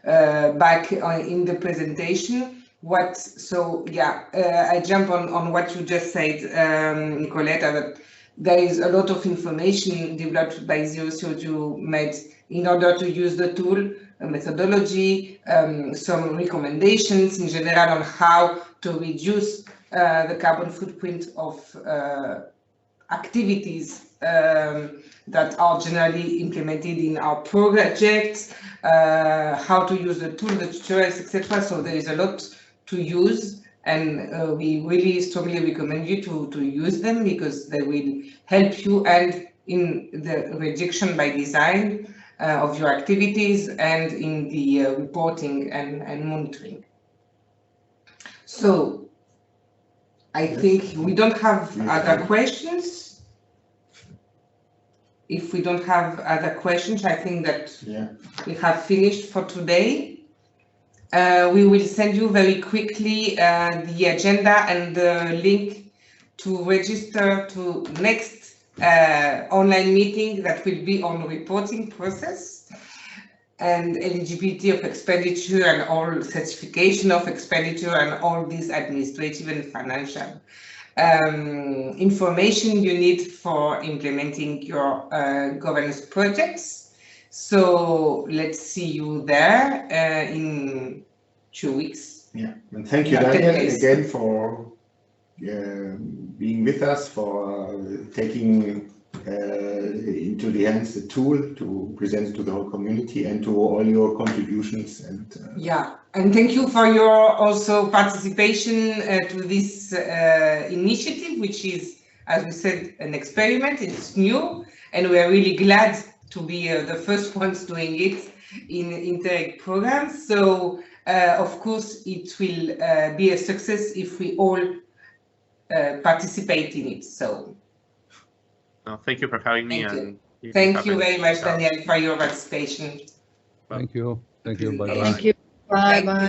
back in the presentation. I jump on what you just said, Nicoletta, that there is a lot of information developed by Zero CO2 Med in order to use the tool, a methodology, some recommendations in general on how to reduce the carbon footprint of activities that are generally implemented in our projects, how to use the tool, the tutorials, etc. So there is a lot to use, and we really strongly recommend you to use them, because they will help you and in the reduction by design of your activities and in the reporting and monitoring. So I think we don't have other questions. If we don't have other questions, I think that we have finished for today. We will send you very quickly the agenda and the link to register to next online meeting that will be on reporting process and eligibility of expenditure and all certification of expenditure and all these administrative and financial information you need for implementing your governance projects. So let's see you there in 2 weeks. Yeah, and thank you, Daniel, again for being with us, for taking into the hands the tool to present to the whole community, and to all your contributions. And and thank you for your also participation to this initiative, which is, as we said, an experiment. It's new, and we are really glad to be the first ones doing it in Interreg programs. So of course it will be a success if we all participate in it. So thank you for having me. Thank you very much, Daniel, for your participation. Thank you. Thank you. Bye bye. Thank you. Bye bye.